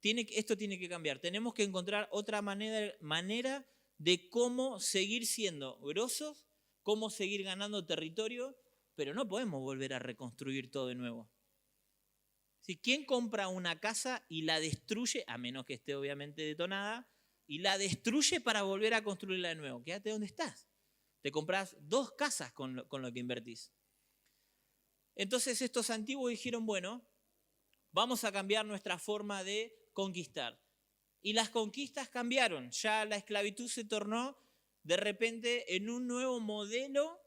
esto tiene que cambiar. Tenemos que encontrar otra manera de cómo seguir siendo grosos, cómo seguir ganando territorio, pero no podemos volver a reconstruir todo de nuevo. ¿Quién compra una casa y la destruye, a menos que esté obviamente detonada, y la destruye para volver a construirla de nuevo? Quédate donde estás. Te compras 2 casas con lo que invertís. Entonces estos antiguos dijeron, bueno, vamos a cambiar nuestra forma de conquistar. Y las conquistas cambiaron. Ya la esclavitud se tornó de repente en un nuevo modelo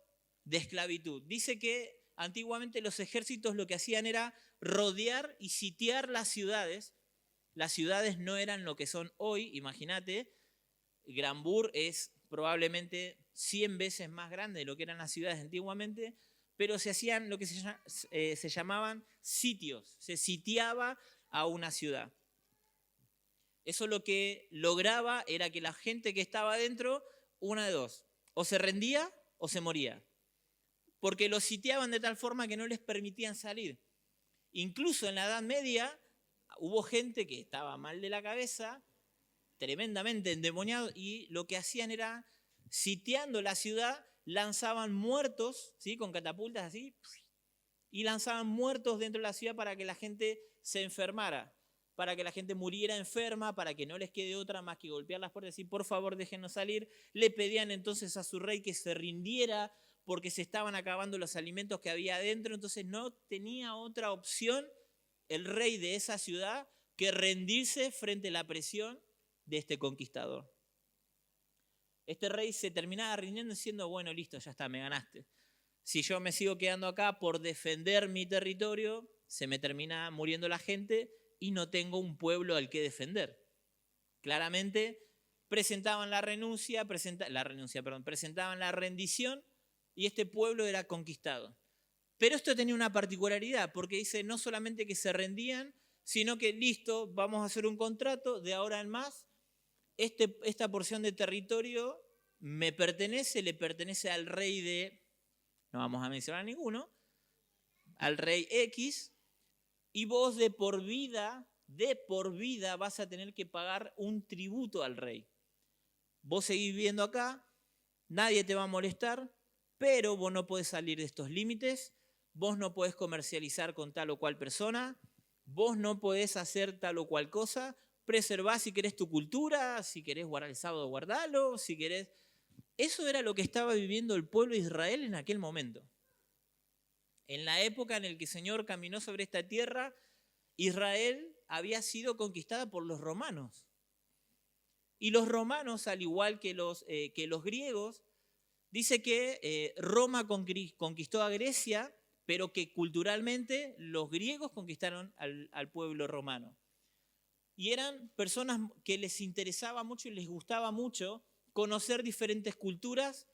de esclavitud. Dice que antiguamente los ejércitos lo que hacían era rodear y sitiar las ciudades. Las ciudades no eran lo que son hoy, imagínate. Granbur es probablemente 100 veces más grande de lo que eran las ciudades antiguamente, pero se hacían lo que se llamaban sitios, se sitiaba a una ciudad. Eso lo que lograba era que la gente que estaba adentro, una de dos, o se rendía o se moría, porque los sitiaban de tal forma que no les permitían salir. Incluso en la Edad Media hubo gente que estaba mal de la cabeza, tremendamente endemoniado, y lo que hacían era, sitiando la ciudad, lanzaban muertos, ¿sí?, con catapultas así, y lanzaban muertos dentro de la ciudad para que la gente se enfermara, para que la gente muriera enferma, para que no les quede otra más que golpear las puertas y decir, por favor, déjenos salir. Le pedían entonces a su rey que se rindiera porque se estaban acabando los alimentos que había adentro, entonces no tenía otra opción el rey de esa ciudad que rendirse frente a la presión de este conquistador. Este rey se terminaba rindiendo diciendo, bueno, listo, ya está, me ganaste. Si yo me sigo quedando acá por defender mi territorio, se me termina muriendo la gente y no tengo un pueblo al que defender. Claramente presentaban la presentaban la rendición y este pueblo era conquistado. Pero esto tenía una particularidad, porque dice no solamente que se rendían, sino que listo, vamos a hacer un contrato, de ahora en más, esta porción de territorio me pertenece, le pertenece al rey de, no vamos a mencionar a ninguno, al rey X, y vos de por vida vas a tener que pagar un tributo al rey. Vos seguís viviendo acá, nadie te va a molestar, pero vos no podés salir de estos límites, vos no podés comercializar con tal o cual persona, vos no podés hacer tal o cual cosa, preservá si querés tu cultura, si querés guardar el sábado, guardalo, si querés... Eso era lo que estaba viviendo el pueblo de Israel en aquel momento. En la época en la que el Señor caminó sobre esta tierra, Israel había sido conquistada por los romanos. Y los romanos, al igual que los griegos, dice que Roma conquistó a Grecia, pero que culturalmente los griegos conquistaron al pueblo romano. Y eran personas que les interesaba mucho y les gustaba mucho conocer diferentes culturas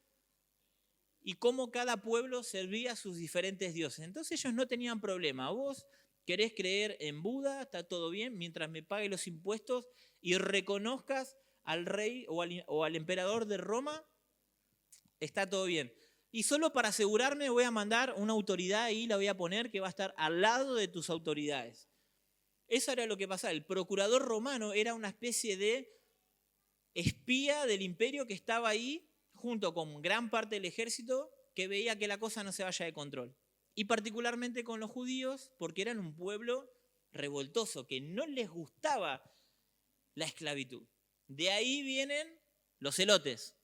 y cómo cada pueblo servía a sus diferentes dioses. Entonces ellos no tenían problema. Vos querés creer en Buda, está todo bien, mientras me pague los impuestos y reconozcas al rey o al emperador de Roma, está todo bien. Y solo para asegurarme voy a mandar una autoridad ahí, la voy a poner, que va a estar al lado de tus autoridades. Eso era lo que pasaba. El procurador romano era una especie de espía del imperio que estaba ahí junto con gran parte del ejército que veía que la cosa no se vaya de control. Y particularmente con los judíos, porque eran un pueblo revoltoso, que no les gustaba la esclavitud. De ahí vienen los celotes.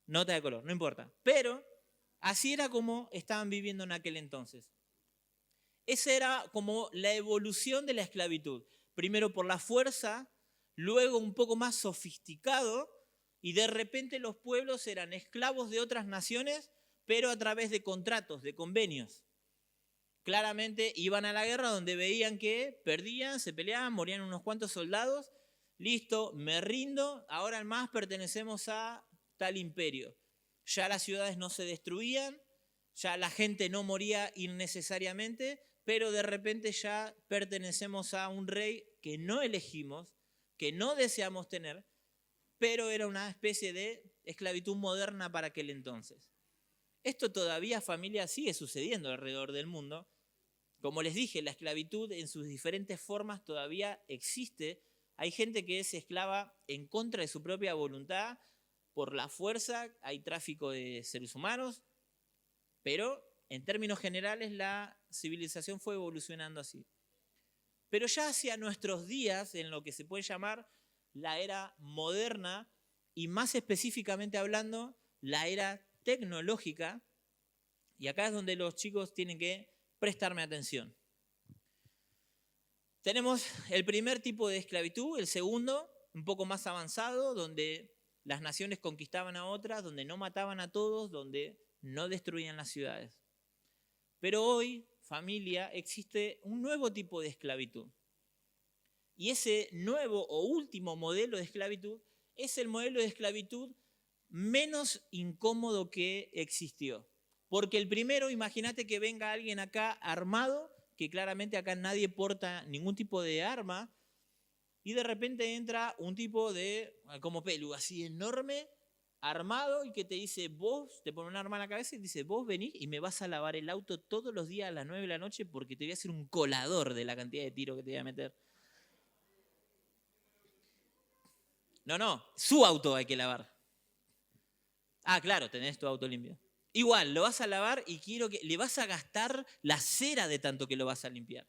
Nota de color, no importa. Pero así era como estaban viviendo en aquel entonces. Esa era como la evolución de la esclavitud. Primero por la fuerza, luego un poco más sofisticado, y de repente los pueblos eran esclavos de otras naciones, pero a través de contratos, de convenios. Claramente iban a la guerra donde veían que perdían, se peleaban, morían unos cuantos soldados. Listo, me rindo, ahora en más pertenecemos a tal imperio. Ya las ciudades no se destruían, ya la gente no moría innecesariamente, pero de repente ya pertenecemos a un rey que no elegimos, que no deseamos tener, pero era una especie de esclavitud moderna para aquel entonces. Esto todavía, familia, sigue sucediendo alrededor del mundo. Como les dije, la esclavitud en sus diferentes formas todavía existe. Hay gente que es esclava en contra de su propia voluntad, por la fuerza, hay tráfico de seres humanos, pero en términos generales la civilización fue evolucionando así. Pero ya hacia nuestros días, en lo que se puede llamar la era moderna, y más específicamente hablando, la era tecnológica, y acá es donde los chicos tienen que prestarme atención. Tenemos el primer tipo de esclavitud, el segundo, un poco más avanzado, donde las naciones conquistaban a otras, donde no mataban a todos, donde no destruían las ciudades. Pero hoy, familia, existe un nuevo tipo de esclavitud. Y ese nuevo o último modelo de esclavitud es el modelo de esclavitud menos incómodo que existió. Porque el primero, imagínate que venga alguien acá armado, que claramente acá nadie porta ningún tipo de arma, y de repente entra un tipo como Pelu, así enorme, armado, y que te dice, vos, te pone un arma en la cabeza y te dice, vos venís y me vas a lavar el auto todos los días a las 9 de la noche porque te voy a hacer un colador de la cantidad de tiros que te voy a meter. No, su auto hay que lavar. Ah, claro, tenés tu auto limpio. Igual, lo vas a lavar y quiero que le vas a gastar la cera de tanto que lo vas a limpiar.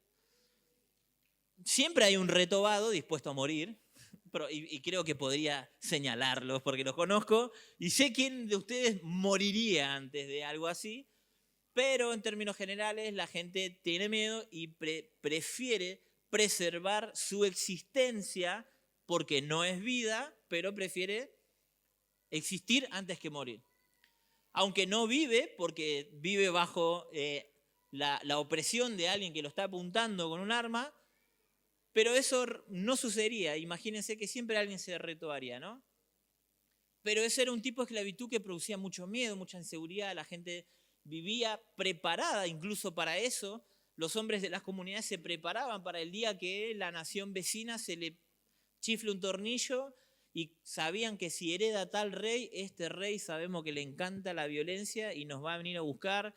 Siempre hay un retobado dispuesto a morir, y creo que podría señalarlos porque los conozco y sé quién de ustedes moriría antes de algo así, pero en términos generales la gente tiene miedo y prefiere preservar su existencia porque no es vida, pero prefiere existir antes que morir. Aunque no vive, porque vive bajo la opresión de alguien que lo está apuntando con un arma, pero eso no sucedería. Imagínense que siempre alguien se retobaría, ¿no? Pero ese era un tipo de esclavitud que producía mucho miedo, mucha inseguridad. La gente vivía preparada incluso para eso. Los hombres de las comunidades se preparaban para el día que la nación vecina se le chifle un tornillo y sabían que si hereda tal rey, este rey sabemos que le encanta la violencia y nos va a venir a buscar.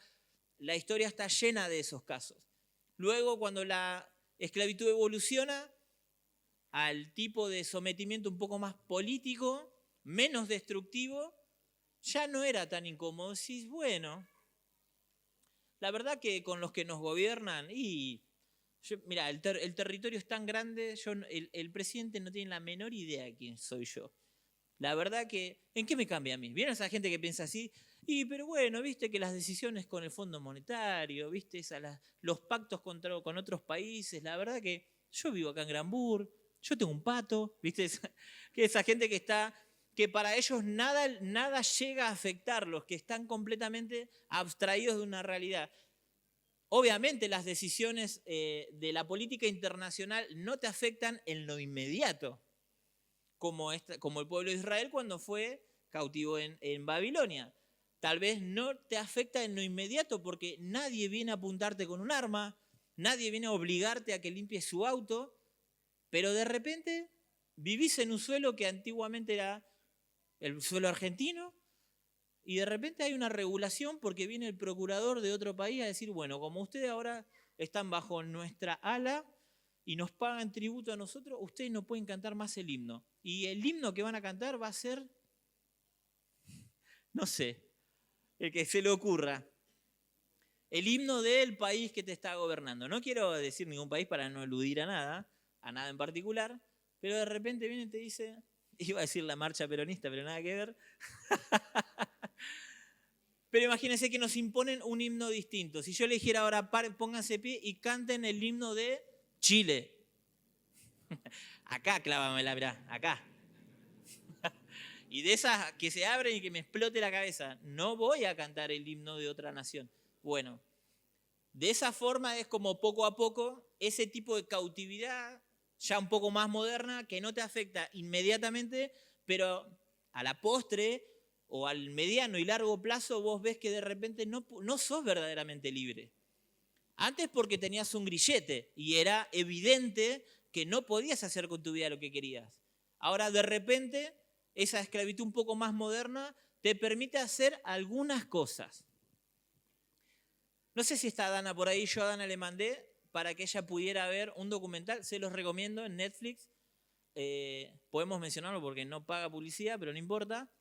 La historia está llena de esos casos. Luego, cuando la esclavitud evoluciona al tipo de sometimiento un poco más político, menos destructivo, ya no era tan incómodo. Decís, bueno, la verdad que con los que nos gobiernan, mira, el territorio es tan grande, el presidente no tiene la menor idea de quién soy yo. La verdad que, ¿en qué me cambia a mí? ¿Vieron esa gente que piensa así? Pero bueno, viste que las decisiones con el Fondo Monetario, viste los pactos con otros países, la verdad que yo vivo acá en Granbur, yo tengo un pato, viste, que esa gente que para ellos nada llega a afectarlos, que están completamente abstraídos de una realidad. Obviamente las decisiones de la política internacional no te afectan en lo inmediato, como el pueblo de Israel cuando fue cautivo en Babilonia. Tal vez no te afecta en lo inmediato porque nadie viene a apuntarte con un arma, nadie viene a obligarte a que limpies su auto, pero de repente vivís en un suelo que antiguamente era el suelo argentino y de repente hay una regulación porque viene el procurador de otro país a decir, bueno, como ustedes ahora están bajo nuestra ala y nos pagan tributo a nosotros, ustedes no pueden cantar más el himno. Y el himno que van a cantar va a ser, no sé, el que se le ocurra. El himno del país que te está gobernando. No quiero decir ningún país para no eludir a nada en particular, pero de repente viene y te dice, iba a decir la marcha peronista, pero nada que ver. Pero imagínense que nos imponen un himno distinto. Si yo le dijera ahora, pónganse pie y canten el himno de Chile. Acá clávamela, mirá, acá. Y de esas que se abren y que me explote la cabeza, no voy a cantar el himno de otra nación. Bueno, de esa forma es como poco a poco ese tipo de cautividad, ya un poco más moderna, que no te afecta inmediatamente, pero a la postre o al mediano y largo plazo vos ves que de repente no sos verdaderamente libre. Antes porque tenías un grillete y era evidente que no podías hacer con tu vida lo que querías. Ahora de repente esa esclavitud un poco más moderna te permite hacer algunas cosas. No sé si está Dana por ahí, yo a Dana le mandé para que ella pudiera ver un documental, se los recomiendo en Netflix, podemos mencionarlo porque no paga publicidad, pero no importa,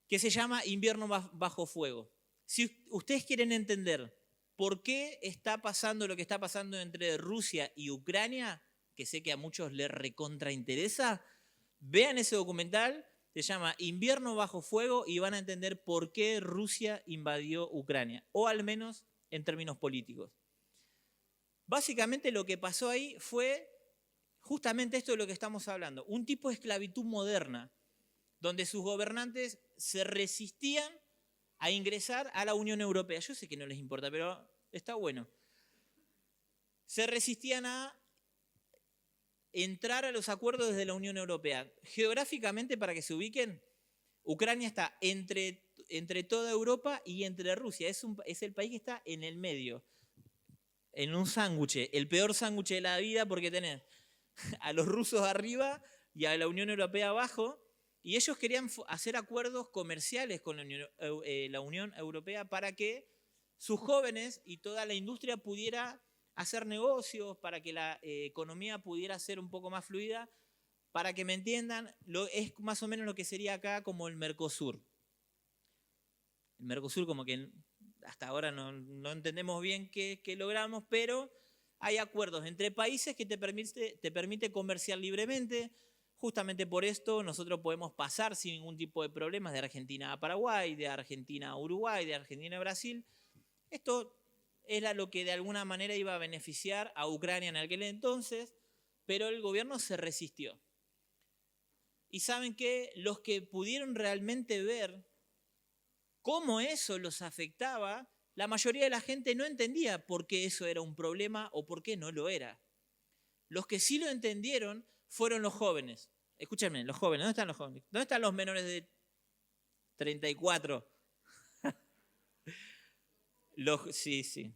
que se llama Invierno bajo fuego. Si ustedes quieren entender por qué está pasando lo que está pasando entre Rusia y Ucrania, que sé que a muchos les recontrainteresa, vean ese documental, se llama Invierno bajo fuego y van a entender por qué Rusia invadió Ucrania, o al menos en términos políticos. Básicamente lo que pasó ahí fue justamente esto de lo que estamos hablando, un tipo de esclavitud moderna. donde sus gobernantes se resistían a ingresar a la Unión Europea. Yo sé que no les importa, pero está bueno. Se resistían a entrar a los acuerdos desde la Unión Europea. Geográficamente, para que se ubiquen, Ucrania está entre toda Europa y entre Rusia. Es el país que está en el medio, en un sándwich, el peor sándwich de la vida, porque tenés a los rusos arriba y a la Unión Europea abajo, y ellos querían hacer acuerdos comerciales con la Unión Europea para que sus jóvenes y toda la industria pudiera hacer negocios, para que la economía pudiera ser un poco más fluida. Para que me entiendan, es más o menos lo que sería acá como el Mercosur. El Mercosur como que hasta ahora no entendemos bien qué logramos, pero hay acuerdos entre países que te permite comerciar libremente. Justamente por esto nosotros podemos pasar sin ningún tipo de problemas de Argentina a Paraguay, de Argentina a Uruguay, de Argentina a Brasil. Esto era lo que de alguna manera iba a beneficiar a Ucrania en aquel entonces, pero el gobierno se resistió. Y saben que los que pudieron realmente ver cómo eso los afectaba, la mayoría de la gente no entendía por qué eso era un problema o por qué no lo era. Los que sí lo entendieron fueron los jóvenes. Escúchenme, los jóvenes, ¿dónde están los jóvenes? ¿Dónde están los menores de 34? Sí.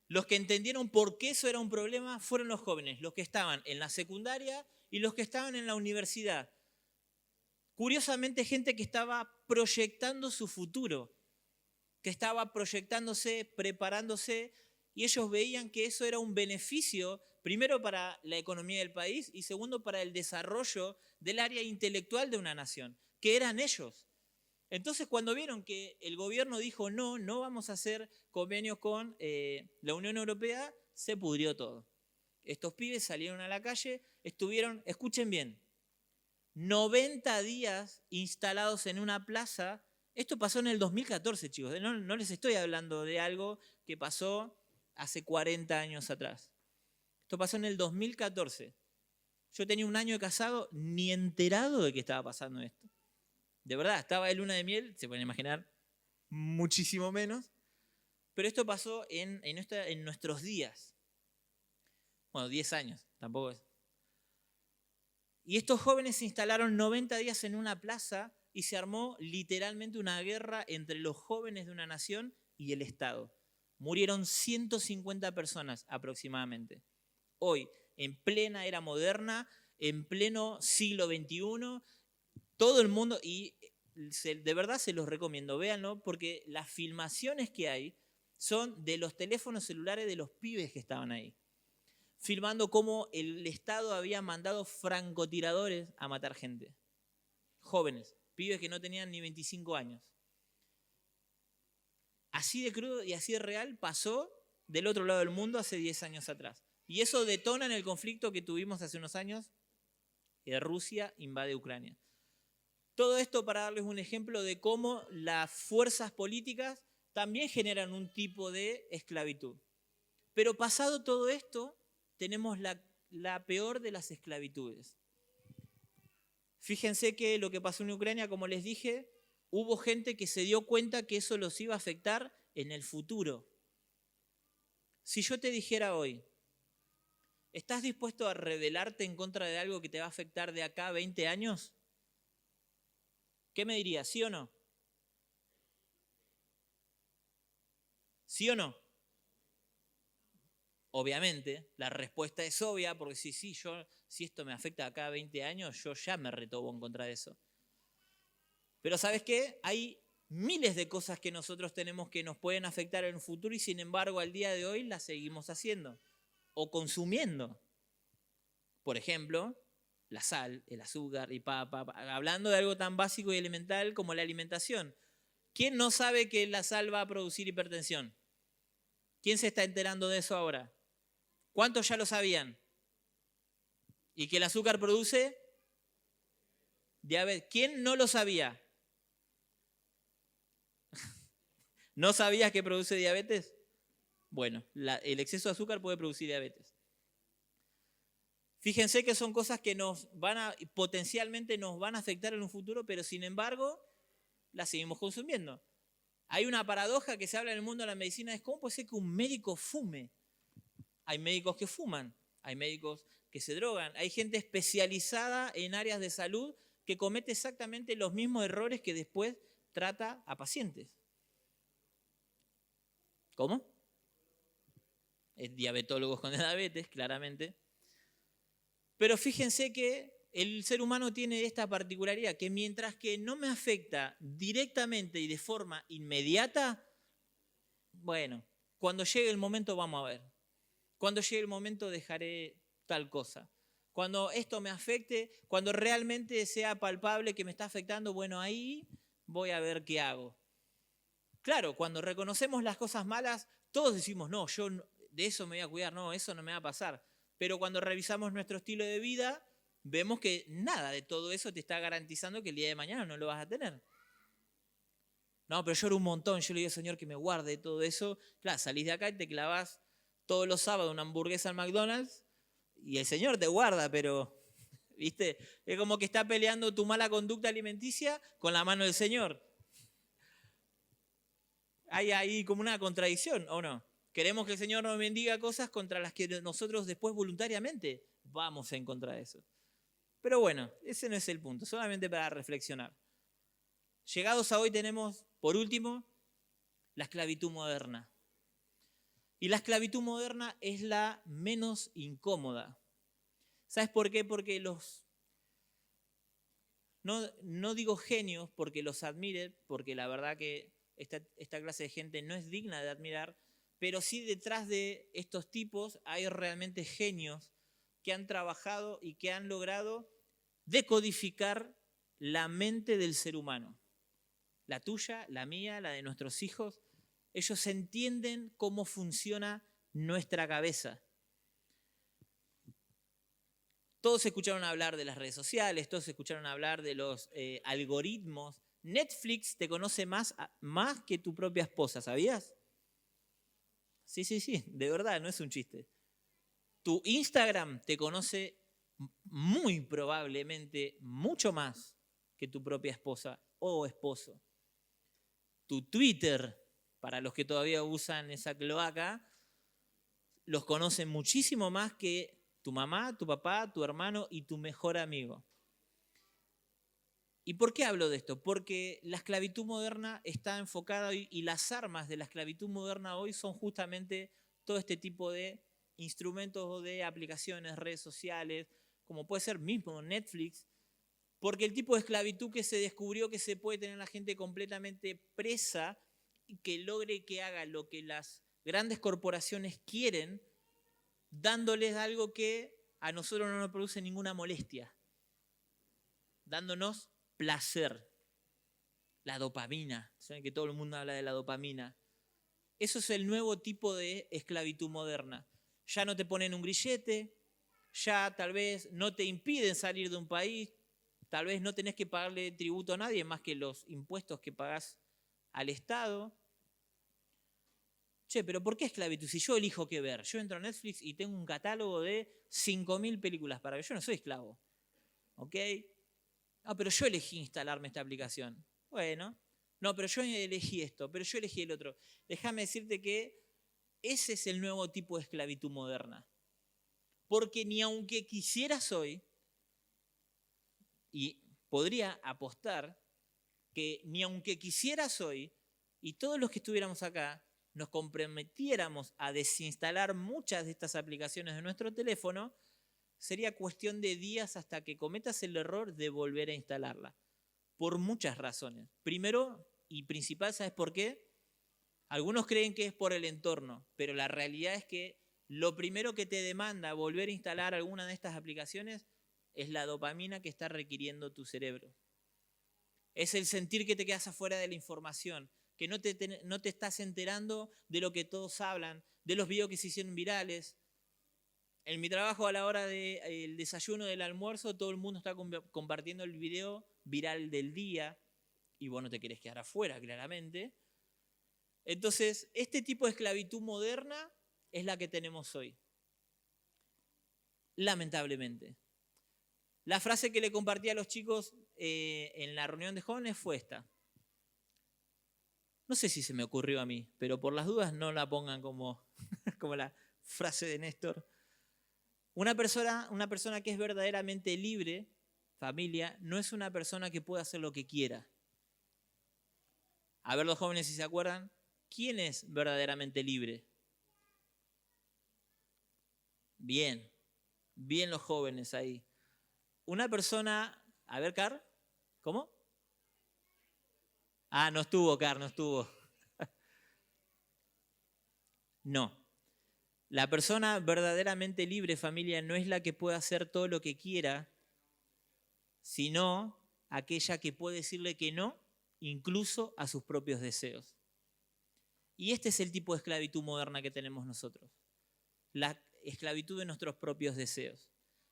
Los que entendieron por qué eso era un problema fueron los jóvenes, los que estaban en la secundaria y los que estaban en la universidad. Curiosamente, gente que estaba proyectando su futuro, que estaba proyectándose, preparándose, y ellos veían que eso era un beneficio, primero para la economía del país y segundo para el desarrollo del área intelectual de una nación, que eran ellos. Entonces, cuando vieron que el gobierno dijo no vamos a hacer convenios con la Unión Europea, se pudrió todo. Estos pibes salieron a la calle, estuvieron, escuchen bien, 90 días instalados en una plaza. Esto pasó en el 2014, chicos. No les estoy hablando de algo que pasó hace 40 años atrás. Esto pasó en el 2014. Yo tenía un año de casado, ni enterado de que estaba pasando esto. De verdad, estaba de luna de miel, se pueden imaginar, muchísimo menos. Pero esto pasó en nuestros días. Bueno, 10 años, tampoco es. Y estos jóvenes se instalaron 90 días en una plaza y se armó literalmente una guerra entre los jóvenes de una nación y el Estado. Murieron 150 personas aproximadamente. Hoy, en plena era moderna, en pleno siglo XXI, todo el mundo, y de verdad se los recomiendo, véanlo, porque las filmaciones que hay son de los teléfonos celulares de los pibes que estaban ahí, filmando cómo el Estado había mandado francotiradores a matar gente. Jóvenes, pibes que no tenían ni 25 años. Así de crudo y así de real pasó del otro lado del mundo hace 10 años atrás. Y eso detona en el conflicto que tuvimos hace unos años, que Rusia invade Ucrania. Todo esto para darles un ejemplo de cómo las fuerzas políticas también generan un tipo de esclavitud. Pero pasado todo esto, tenemos la peor de las esclavitudes. Fíjense que lo que pasó en Ucrania, como les dije, hubo gente que se dio cuenta que eso los iba a afectar en el futuro. Si yo te dijera hoy, ¿estás dispuesto a rebelarte en contra de algo que te va a afectar de acá a 20 años? ¿Qué me dirías? ¿Sí o no? ¿Sí o no? Obviamente, la respuesta es obvia, porque si esto me afecta acá a 20 años, yo ya me retobo en contra de eso. Pero ¿sabes qué? Hay miles de cosas que nosotros tenemos que nos pueden afectar en el futuro y sin embargo al día de hoy las seguimos haciendo o consumiendo. Por ejemplo, la sal, el azúcar y hablando de algo tan básico y elemental como la alimentación. ¿Quién no sabe que la sal va a producir hipertensión? ¿Quién se está enterando de eso ahora? ¿Cuántos ya lo sabían? ¿Y que el azúcar produce diabetes? ¿Quién no lo sabía? ¿No sabías que produce diabetes? Bueno, el exceso de azúcar puede producir diabetes. Fíjense que son cosas que potencialmente nos van a afectar en un futuro, pero sin embargo las seguimos consumiendo. Hay una paradoja que se habla en el mundo de la medicina, es cómo puede ser que un médico fume. Hay médicos que fuman, hay médicos que se drogan, hay gente especializada en áreas de salud que comete exactamente los mismos errores que después trata a pacientes. ¿Cómo? Es diabetólogos con diabetes, claramente. Pero fíjense que el ser humano tiene esta particularidad, que mientras que no me afecta directamente y de forma inmediata, bueno, cuando llegue el momento vamos a ver. Cuando llegue el momento dejaré tal cosa. Cuando esto me afecte, cuando realmente sea palpable que me está afectando, bueno, ahí voy a ver qué hago. Claro, cuando reconocemos las cosas malas, todos decimos, no, yo de eso me voy a cuidar, no, eso no me va a pasar. Pero cuando revisamos nuestro estilo de vida, vemos que nada de todo eso te está garantizando que el día de mañana no lo vas a tener. No, pero yo era un montón, yo le digo, Señor, que me guarde todo eso. Claro, salís de acá y te clavás todos los sábados una hamburguesa al McDonald's y el Señor te guarda, pero, ¿viste? Es como que está peleando tu mala conducta alimenticia con la mano del Señor. Hay ahí como una contradicción, ¿o no? Queremos que el Señor nos bendiga cosas contra las que nosotros después voluntariamente vamos en contra de eso. Pero bueno, ese no es el punto, solamente para reflexionar. Llegados a hoy tenemos, por último, la esclavitud moderna. Y la esclavitud moderna es la menos incómoda. ¿Sabes por qué? Porque no digo genios porque los admire, porque la verdad que esta clase de gente no es digna de admirar, pero sí detrás de estos tipos hay realmente genios que han trabajado y que han logrado decodificar la mente del ser humano. La tuya, la mía, la de nuestros hijos. Ellos entienden cómo funciona nuestra cabeza. Todos escucharon hablar de las redes sociales, todos escucharon hablar de los algoritmos. Netflix te conoce más que tu propia esposa, ¿sabías? Sí, de verdad, no es un chiste. Tu Instagram te conoce muy probablemente mucho más que tu propia esposa o esposo. Tu Twitter, para los que todavía usan esa cloaca, los conocen muchísimo más que tu mamá, tu papá, tu hermano y tu mejor amigo. ¿Y por qué hablo de esto? Porque la esclavitud moderna está enfocada hoy y las armas de la esclavitud moderna hoy son justamente todo este tipo de instrumentos o de aplicaciones, redes sociales, como puede ser mismo Netflix, porque el tipo de esclavitud que se descubrió que se puede tener la gente completamente presa y que logre que haga lo que las grandes corporaciones quieren, dándoles algo que a nosotros no nos produce ninguna molestia, dándonos placer, la dopamina. Saben que todo el mundo habla de la dopamina. Eso es el nuevo tipo de esclavitud moderna. Ya no te ponen un grillete, ya tal vez no te impiden salir de un país, tal vez no tenés que pagarle tributo a nadie más que los impuestos que pagás al Estado. Che, pero ¿por qué esclavitud? Si yo elijo qué ver, yo entro a Netflix y tengo un catálogo de 5.000 películas para ver, yo no soy esclavo. ¿Ok? Ah, pero yo elegí instalarme esta aplicación. Bueno, no, pero yo elegí esto, pero yo elegí el otro. Déjame decirte que ese es el nuevo tipo de esclavitud moderna. Porque ni aunque quisieras hoy, y podría apostar que ni aunque quisieras hoy, y todos los que estuviéramos acá, nos comprometiéramos a desinstalar muchas de estas aplicaciones de nuestro teléfono, sería cuestión de días hasta que cometas el error de volver a instalarla. Por muchas razones. Primero y principal, ¿sabes por qué? Algunos creen que es por el entorno, pero la realidad es que lo primero que te demanda volver a instalar alguna de estas aplicaciones es la dopamina que está requiriendo tu cerebro. Es el sentir que te quedas afuera de la información, que no te estás enterando de lo que todos hablan, de los videos que se hicieron virales. En mi trabajo, a la hora del desayuno, del almuerzo, todo el mundo está compartiendo el video viral del día y vos no te querés quedar afuera, claramente. Entonces, este tipo de esclavitud moderna es la que tenemos hoy. lamentablemente. La frase que le compartí a los chicos en la reunión de jóvenes fue esta. No sé si se me ocurrió a mí, pero por las dudas no la pongan como, como la frase de Néstor. Una persona que es verdaderamente libre, familia, no es una persona que pueda hacer lo que quiera. A ver los jóvenes si se acuerdan, ¿quién es verdaderamente libre? Bien los jóvenes ahí. Una persona, a ver, Car, ¿cómo? Ah, no estuvo, Car, no estuvo. No. La persona verdaderamente libre, familia, no es la que puede hacer todo lo que quiera, sino aquella que puede decirle que no, incluso a sus propios deseos. Y este es el tipo de esclavitud moderna que tenemos nosotros. La esclavitud de nuestros propios deseos.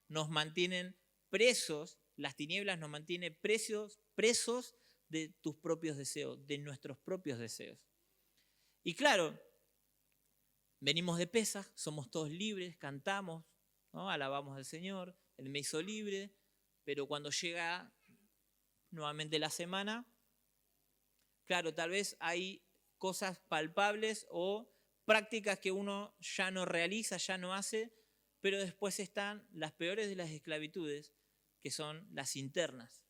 Nos mantienen presos, las tinieblas nos mantienen presos de tus propios deseos, de nuestros propios deseos. Y claro, venimos de Pesaj, somos todos libres, cantamos, ¿no? Alabamos al Señor, Él me hizo libre, pero cuando llega nuevamente la semana, claro, tal vez hay cosas palpables o prácticas que uno ya no realiza, ya no hace, pero después están las peores de las esclavitudes, que son las internas.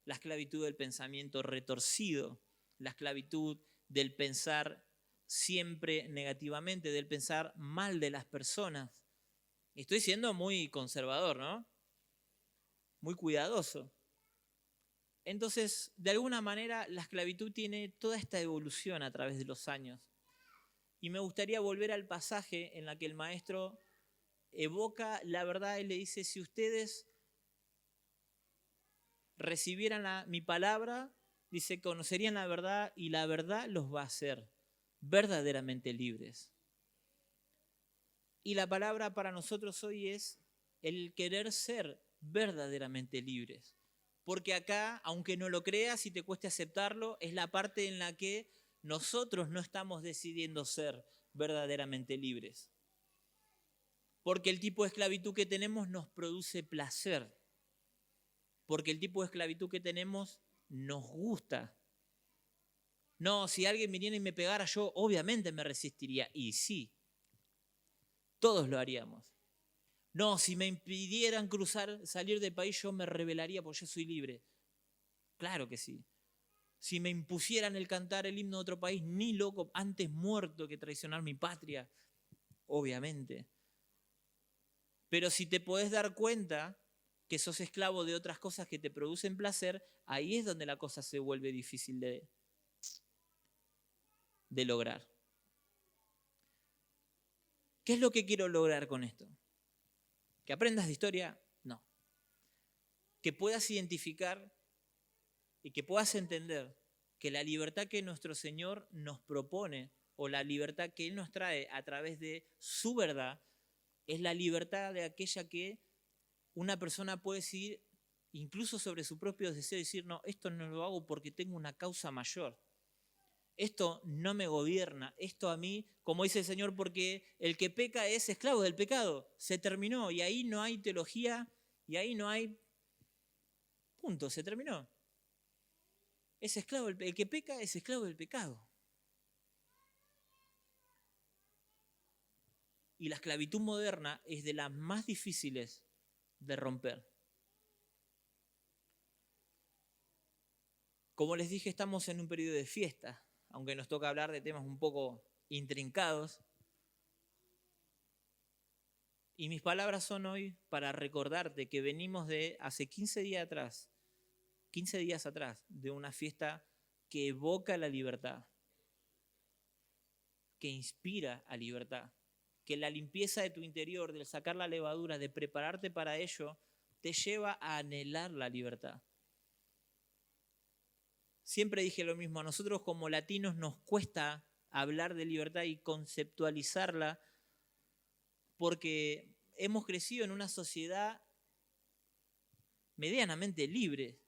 La esclavitud del pensamiento retorcido, la esclavitud del pensar siempre negativamente, del pensar mal de las personas. Estoy siendo muy conservador, ¿no? Muy cuidadoso. Entonces, de alguna manera, la esclavitud tiene toda esta evolución a través de los años. Y me gustaría volver al pasaje en la que el maestro evoca la verdad y le dice, si ustedes recibieran mi palabra, dice, conocerían la verdad y la verdad los va a hacer verdaderamente libres. Y la palabra para nosotros hoy es el querer ser verdaderamente libres. Porque acá, aunque no lo creas y te cueste aceptarlo, es la parte en la que nosotros no estamos decidiendo ser verdaderamente libres. Porque el tipo de esclavitud que tenemos nos produce placer. Porque el tipo de esclavitud que tenemos nos gusta. No, si alguien viniera y me pegara, yo obviamente me resistiría. Y sí, todos lo haríamos. No, si me impidieran salir del país, yo me rebelaría porque yo soy libre. Claro que sí. Si me impusieran el cantar el himno de otro país, ni loco, antes muerto que traicionar mi patria, obviamente. Pero si te podés dar cuenta que sos esclavo de otras cosas que te producen placer, ahí es donde la cosa se vuelve difícil de lograr. ¿Qué es lo que quiero lograr con esto? ¿Que aprendas de historia? No. Que puedas identificar y que puedas entender que la libertad que nuestro Señor nos propone o la libertad que Él nos trae a través de su verdad es la libertad de aquella que una persona puede decidir incluso sobre su propio deseo y decir, no, esto no lo hago porque tengo una causa mayor. Esto no me gobierna, esto a mí, como dice el Señor, porque el que peca es esclavo del pecado. Se terminó y ahí no hay teología y ahí no hay punto, se terminó. Es esclavo, el que peca es esclavo del pecado. Y la esclavitud moderna es de las más difíciles de romper. Como les dije, estamos en un periodo de fiesta, aunque nos toca hablar de temas un poco intrincados. Y mis palabras son hoy para recordarte que venimos de hace 15 días atrás, de una fiesta que evoca la libertad, que inspira a libertad, que la limpieza de tu interior, del sacar la levadura, de prepararte para ello, te lleva a anhelar la libertad. Siempre dije lo mismo, a nosotros como latinos nos cuesta hablar de libertad y conceptualizarla porque hemos crecido en una sociedad medianamente libre.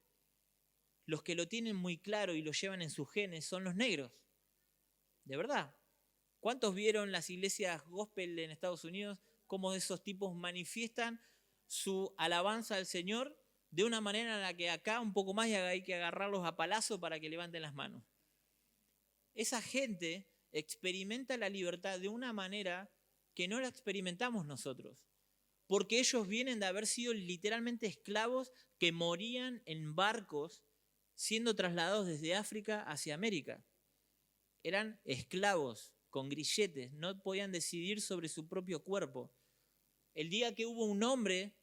Los que lo tienen muy claro y lo llevan en sus genes son los negros. De verdad. ¿Cuántos vieron las iglesias gospel en Estados Unidos? cómo esos tipos manifiestan su alabanza al Señor de una manera en la que acá un poco más hay que agarrarlos a palazo para que levanten las manos. Esa gente experimenta la libertad de una manera que no la experimentamos nosotros, porque ellos vienen de haber sido literalmente esclavos que morían en barcos siendo trasladados desde África hacia América. Eran esclavos con grilletes, no podían decidir sobre su propio cuerpo. El día que hubo un hombre,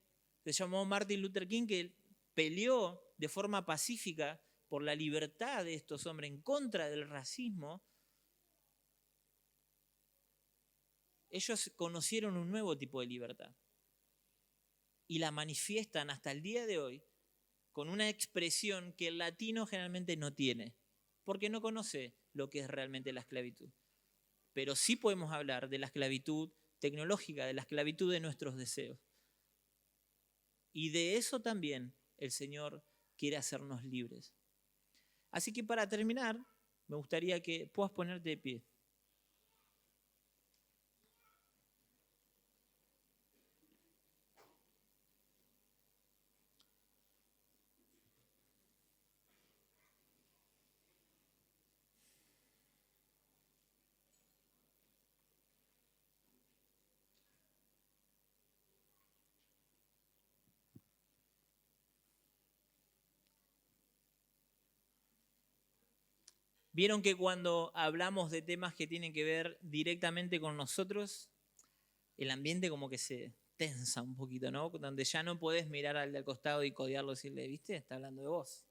se llamó Martin Luther King, que peleó de forma pacífica por la libertad de estos hombres en contra del racismo, ellos conocieron un nuevo tipo de libertad y la manifiestan hasta el día de hoy con una expresión que el latino generalmente no tiene, porque no conoce lo que es realmente la esclavitud. Pero sí podemos hablar de la esclavitud tecnológica, de la esclavitud de nuestros deseos. Y de eso también el Señor quiere hacernos libres. Así que para terminar, me gustaría que puedas ponerte de pie. Vieron que cuando hablamos de temas que tienen que ver directamente con nosotros, el ambiente como que se tensa un poquito, ¿no? Donde ya no podés mirar al de al costado y codearlo y decirle, ¿viste? Está hablando de vos.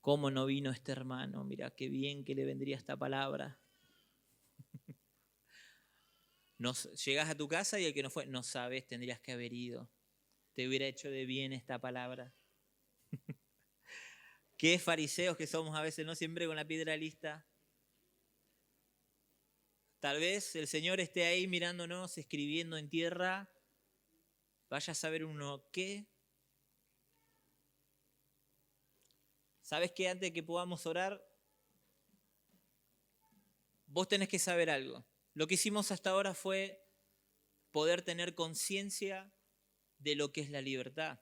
¿Cómo no vino este hermano? Mira, qué bien que le vendría esta palabra. Llegás a tu casa y el que no fue, no sabes, tendrías que haber ido. Te hubiera hecho de bien esta palabra. Qué fariseos que somos a veces, no siempre con la piedra lista. Tal vez el Señor esté ahí mirándonos, escribiendo en tierra. Vaya a saber uno qué. ¿Sabes qué? Antes de que podamos orar, vos tenés que saber algo. Lo que hicimos hasta ahora fue poder tener conciencia de lo que es la libertad.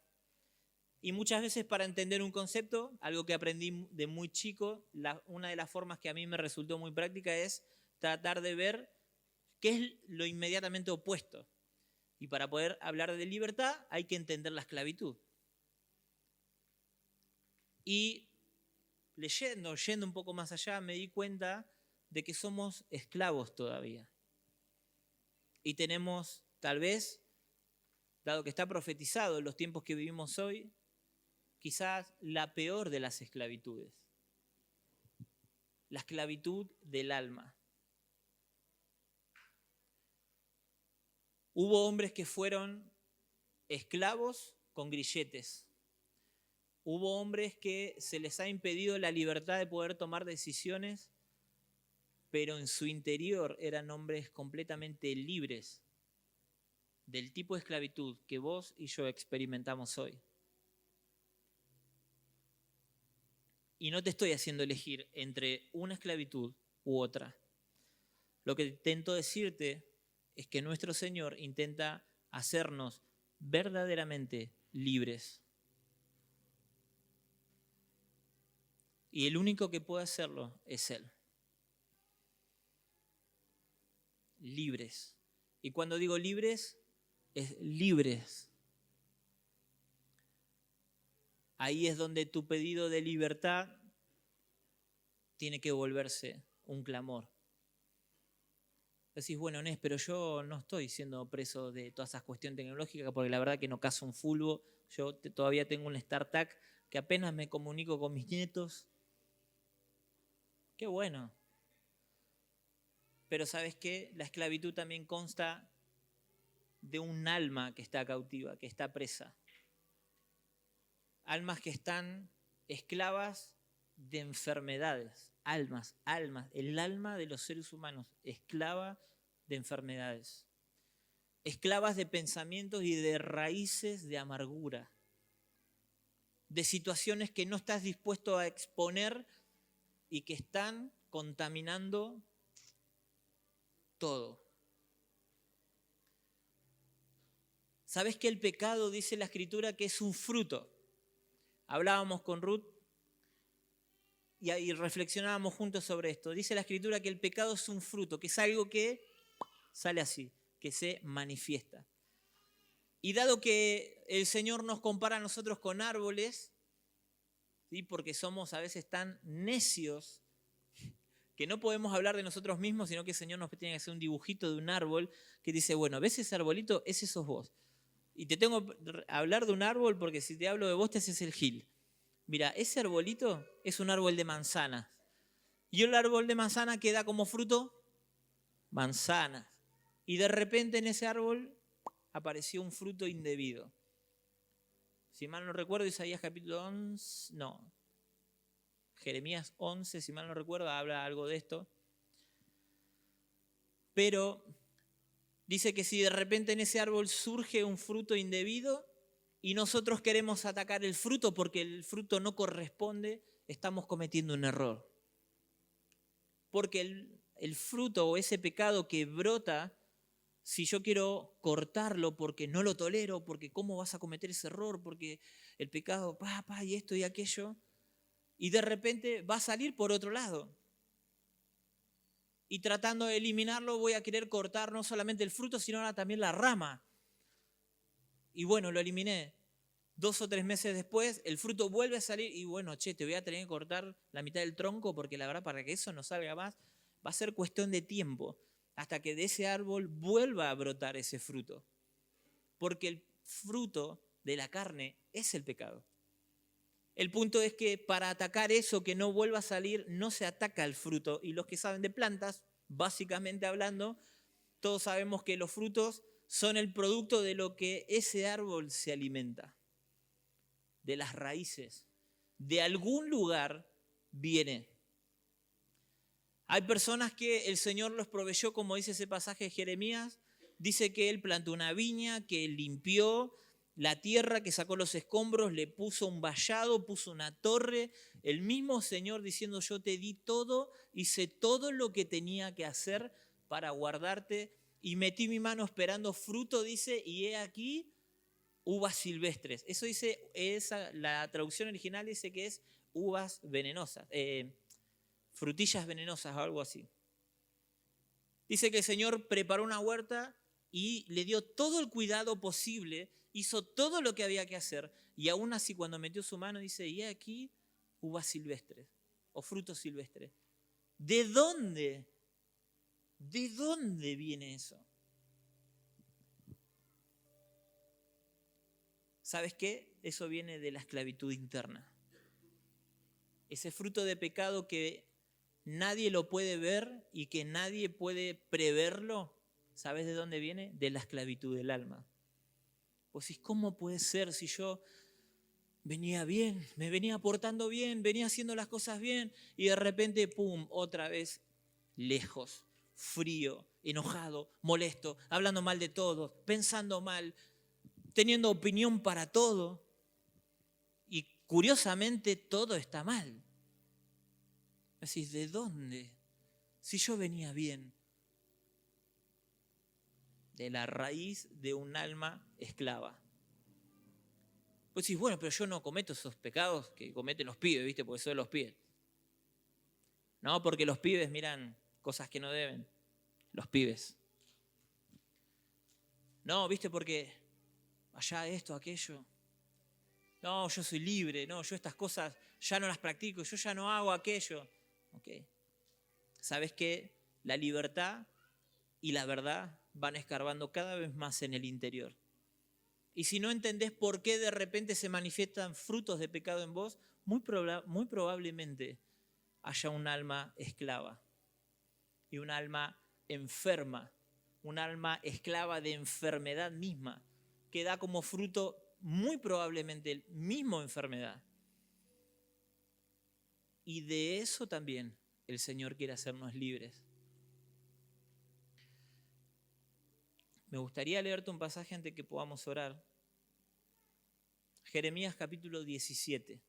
Y muchas veces para entender un concepto, algo que aprendí de muy chico, una de las formas que a mí me resultó muy práctica es tratar de ver qué es lo inmediatamente opuesto. Y para poder hablar de libertad hay que entender la esclavitud. Y leyendo, yendo un poco más allá, me di cuenta de que somos esclavos todavía. Y tenemos, tal vez, dado que está profetizado en los tiempos que vivimos hoy, quizás la peor de las esclavitudes. La esclavitud del alma. Hubo hombres que fueron esclavos con grilletes. Hubo hombres que se les ha impedido la libertad de poder tomar decisiones, pero en su interior eran hombres completamente libres del tipo de esclavitud que vos y yo experimentamos hoy. Y no te estoy haciendo elegir entre una esclavitud u otra. Lo que intento decirte es que nuestro Señor intenta hacernos verdaderamente libres. Y el único que puede hacerlo es Él. Libres. Y cuando digo libres, es libres. Ahí es donde tu pedido de libertad tiene que volverse un clamor. Decís, bueno, Nes, pero yo no estoy siendo preso de todas esas cuestiones tecnológicas porque la verdad que no caso un fulbo. Yo todavía tengo un StarTAC que apenas me comunico con mis nietos. Qué bueno. Pero ¿sabes qué? La esclavitud también consta de un alma que está cautiva, que está presa. Almas que están esclavas de enfermedades. Almas, el alma de los seres humanos, esclava de enfermedades. Esclavas de pensamientos y de raíces de amargura. De situaciones que no estás dispuesto a exponer y que están contaminando todo. ¿Sabés que el pecado, dice la Escritura, que es un fruto? Hablábamos con Ruth y ahí reflexionábamos juntos sobre esto. Dice la Escritura que el pecado es un fruto, que es algo que sale así, que se manifiesta. Y dado que el Señor nos compara a nosotros con árboles, ¿sí? Porque somos a veces tan necios que no podemos hablar de nosotros mismos, sino que el Señor nos tiene que hacer un dibujito de un árbol que dice, bueno, ¿ves ese arbolito? Ese sos vos. Y te tengo que hablar de un árbol porque si te hablo de vos te haces el gil. Mira, ese arbolito es un árbol de manzanas. Y el árbol de manzana que da como fruto manzanas. Y de repente en ese árbol apareció un fruto indebido. Si mal no recuerdo, Isaías capítulo 11, no, Jeremías 11, si mal no recuerdo, habla algo de esto. Pero dice que si de repente en ese árbol surge un fruto indebido y nosotros queremos atacar el fruto porque el fruto no corresponde, estamos cometiendo un error. Porque el fruto o ese pecado que brota, si yo quiero cortarlo porque no lo tolero, porque cómo vas a cometer ese error, porque el pecado, y esto y aquello, y de repente va a salir por otro lado. Y tratando de eliminarlo voy a querer cortar no solamente el fruto, sino ahora también la rama. Y bueno, lo eliminé. 2 o 3 meses después, el fruto vuelve a salir y bueno, te voy a tener que cortar la mitad del tronco porque la verdad para que eso no salga más, va a ser cuestión de tiempo hasta que de ese árbol vuelva a brotar ese fruto. Porque el fruto de la carne es el pecado. El punto es que para atacar eso que no vuelva a salir, no se ataca el fruto. Y los que saben de plantas, básicamente hablando, todos sabemos que los frutos son el producto de lo que ese árbol se alimenta, de las raíces. De algún lugar viene. Hay personas que el Señor los proveyó, como dice ese pasaje de Jeremías, dice que Él plantó una viña, que limpió la tierra, que sacó los escombros, le puso un vallado, puso una torre. El mismo Señor diciendo, yo te di todo, hice todo lo que tenía que hacer para guardarte y metí mi mano esperando fruto, dice, y he aquí uvas silvestres. Eso dice, la traducción original dice que es uvas venenosas, frutillas venenosas o algo así. Dice que el Señor preparó una huerta y le dio todo el cuidado posible, hizo todo lo que había que hacer y aún así cuando metió su mano dice, y aquí uvas silvestres o frutos silvestres. ¿De dónde? ¿De dónde viene eso? ¿Sabes qué? Eso viene de la esclavitud interna. Ese fruto de pecado que nadie lo puede ver y que nadie puede preverlo, ¿sabes de dónde viene? De la esclavitud del alma. Pues, ¿cómo puede ser si yo venía bien, me venía portando bien, venía haciendo las cosas bien y de repente, pum, otra vez lejos, frío, enojado, molesto, hablando mal de todos, pensando mal, teniendo opinión para todo y curiosamente todo está mal. Decís, ¿de dónde? Si yo venía bien. De la raíz de un alma esclava. Pues decís, bueno, pero yo no cometo esos pecados que cometen los pibes, ¿viste? Porque soy los pibes. No, porque los pibes miran cosas que no deben. Los pibes. No, ¿viste? Porque allá esto, aquello. No, yo soy libre. No, yo estas cosas ya no las practico. Yo ya no hago aquello. Ok. ¿Sabes qué? La libertad y la verdad van escarbando cada vez más en el interior. Y si no entendés por qué de repente se manifiestan frutos de pecado en vos, muy probablemente haya un alma esclava y un alma enferma, un alma esclava de enfermedad misma, que da como fruto muy probablemente el mismo enfermedad. Y de eso también el Señor quiere hacernos libres. Me gustaría leerte un pasaje antes que podamos orar. Jeremías capítulo 17,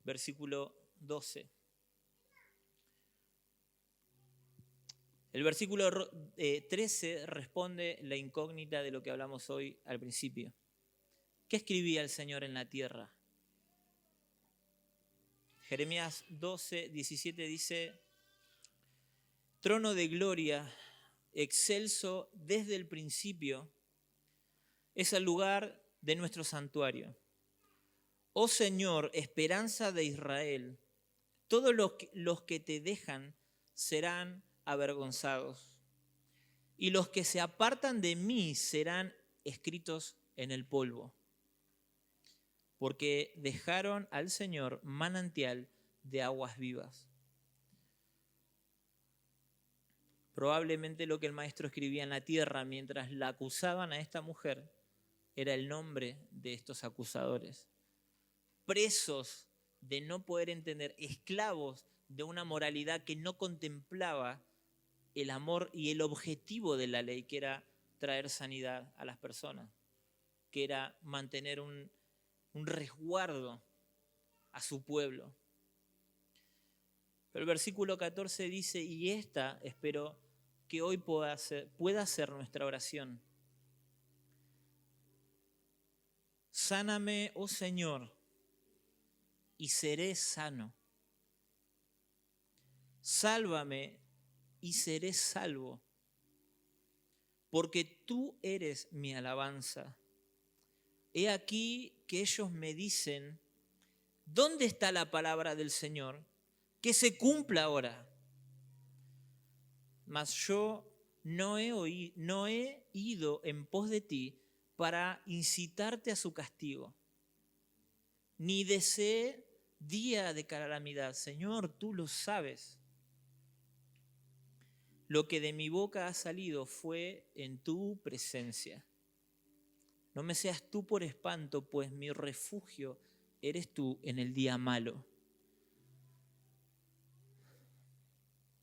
versículo 12. El versículo 13 responde la incógnita de lo que hablamos hoy al principio. ¿Qué escribía el Señor en la tierra? Jeremías 12, 17 dice: trono de gloria, excelso desde el principio, es el lugar de nuestro santuario. Oh Señor, esperanza de Israel, todos los que te dejan serán avergonzados, y los que se apartan de mí serán escritos en el polvo, porque dejaron al Señor manantial de aguas vivas. Probablemente lo que el maestro escribía en la tierra mientras la acusaban a esta mujer era el nombre de estos acusadores. Presos de no poder entender, esclavos de una moralidad que no contemplaba el amor y el objetivo de la ley, que era traer sanidad a las personas, que era mantener un resguardo a su pueblo. Pero el versículo 14 dice: y esta espero que hoy pueda ser nuestra oración. Sáname, oh Señor, y seré sano. Sálvame y seré salvo, porque tú eres mi alabanza. He aquí que ellos me dicen: ¿dónde está la palabra del Señor? Que se cumpla ahora. Mas yo no he ido en pos de ti para incitarte a su castigo, ni deseé día de calamidad. Señor, tú lo sabes. Lo que de mi boca ha salido fue en tu presencia. No me seas tú por espanto, pues mi refugio eres tú en el día malo.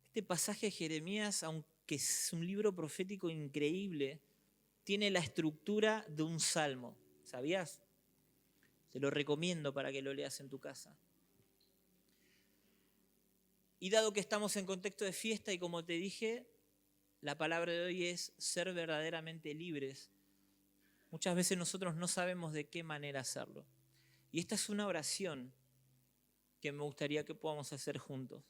Este pasaje de Jeremías, aunque es un libro profético increíble, tiene la estructura de un salmo. ¿Sabías? Te lo recomiendo para que lo leas en tu casa. Y dado que estamos en contexto de fiesta y como te dije, la palabra de hoy es ser verdaderamente libres. Muchas veces nosotros no sabemos de qué manera hacerlo. Y esta es una oración que me gustaría que podamos hacer juntos.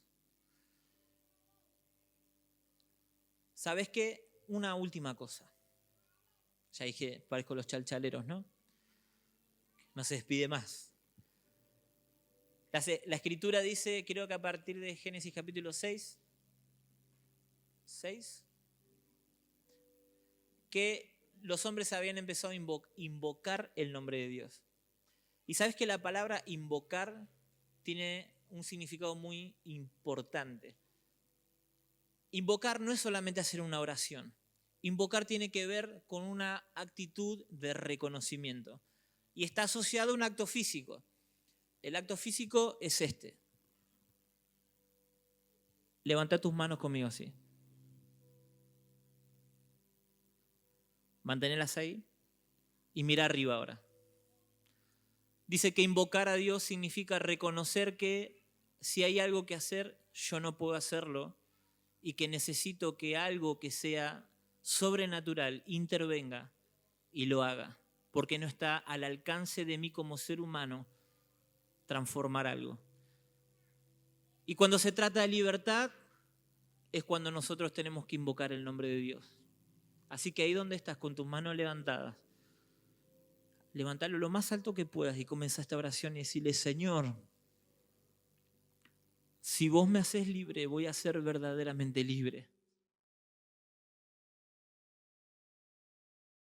¿Sabes qué? Una última cosa. Ya dije, parezco los chalchaleros, ¿no? No se despide más. La escritura dice, creo que a partir de Génesis capítulo 6, que los hombres habían empezado a invocar el nombre de Dios. Y sabes que la palabra invocar tiene un significado muy importante. Invocar no es solamente hacer una oración. Invocar tiene que ver con una actitud de reconocimiento. Y está asociado a un acto físico. El acto físico es este. Levanta tus manos conmigo así. Manténlas ahí y mira arriba ahora. Dice que invocar a Dios significa reconocer que si hay algo que hacer, yo no puedo hacerlo y que necesito que algo que sea sobrenatural intervenga y lo haga, porque no está al alcance de mí como ser humano transformar algo. Y cuando se trata de libertad, es cuando nosotros tenemos que invocar el nombre de Dios. Así que ahí donde estás, con tus manos levantadas, levantalo lo más alto que puedas y comienza esta oración y decirle: Señor, si vos me haces libre, voy a ser verdaderamente libre.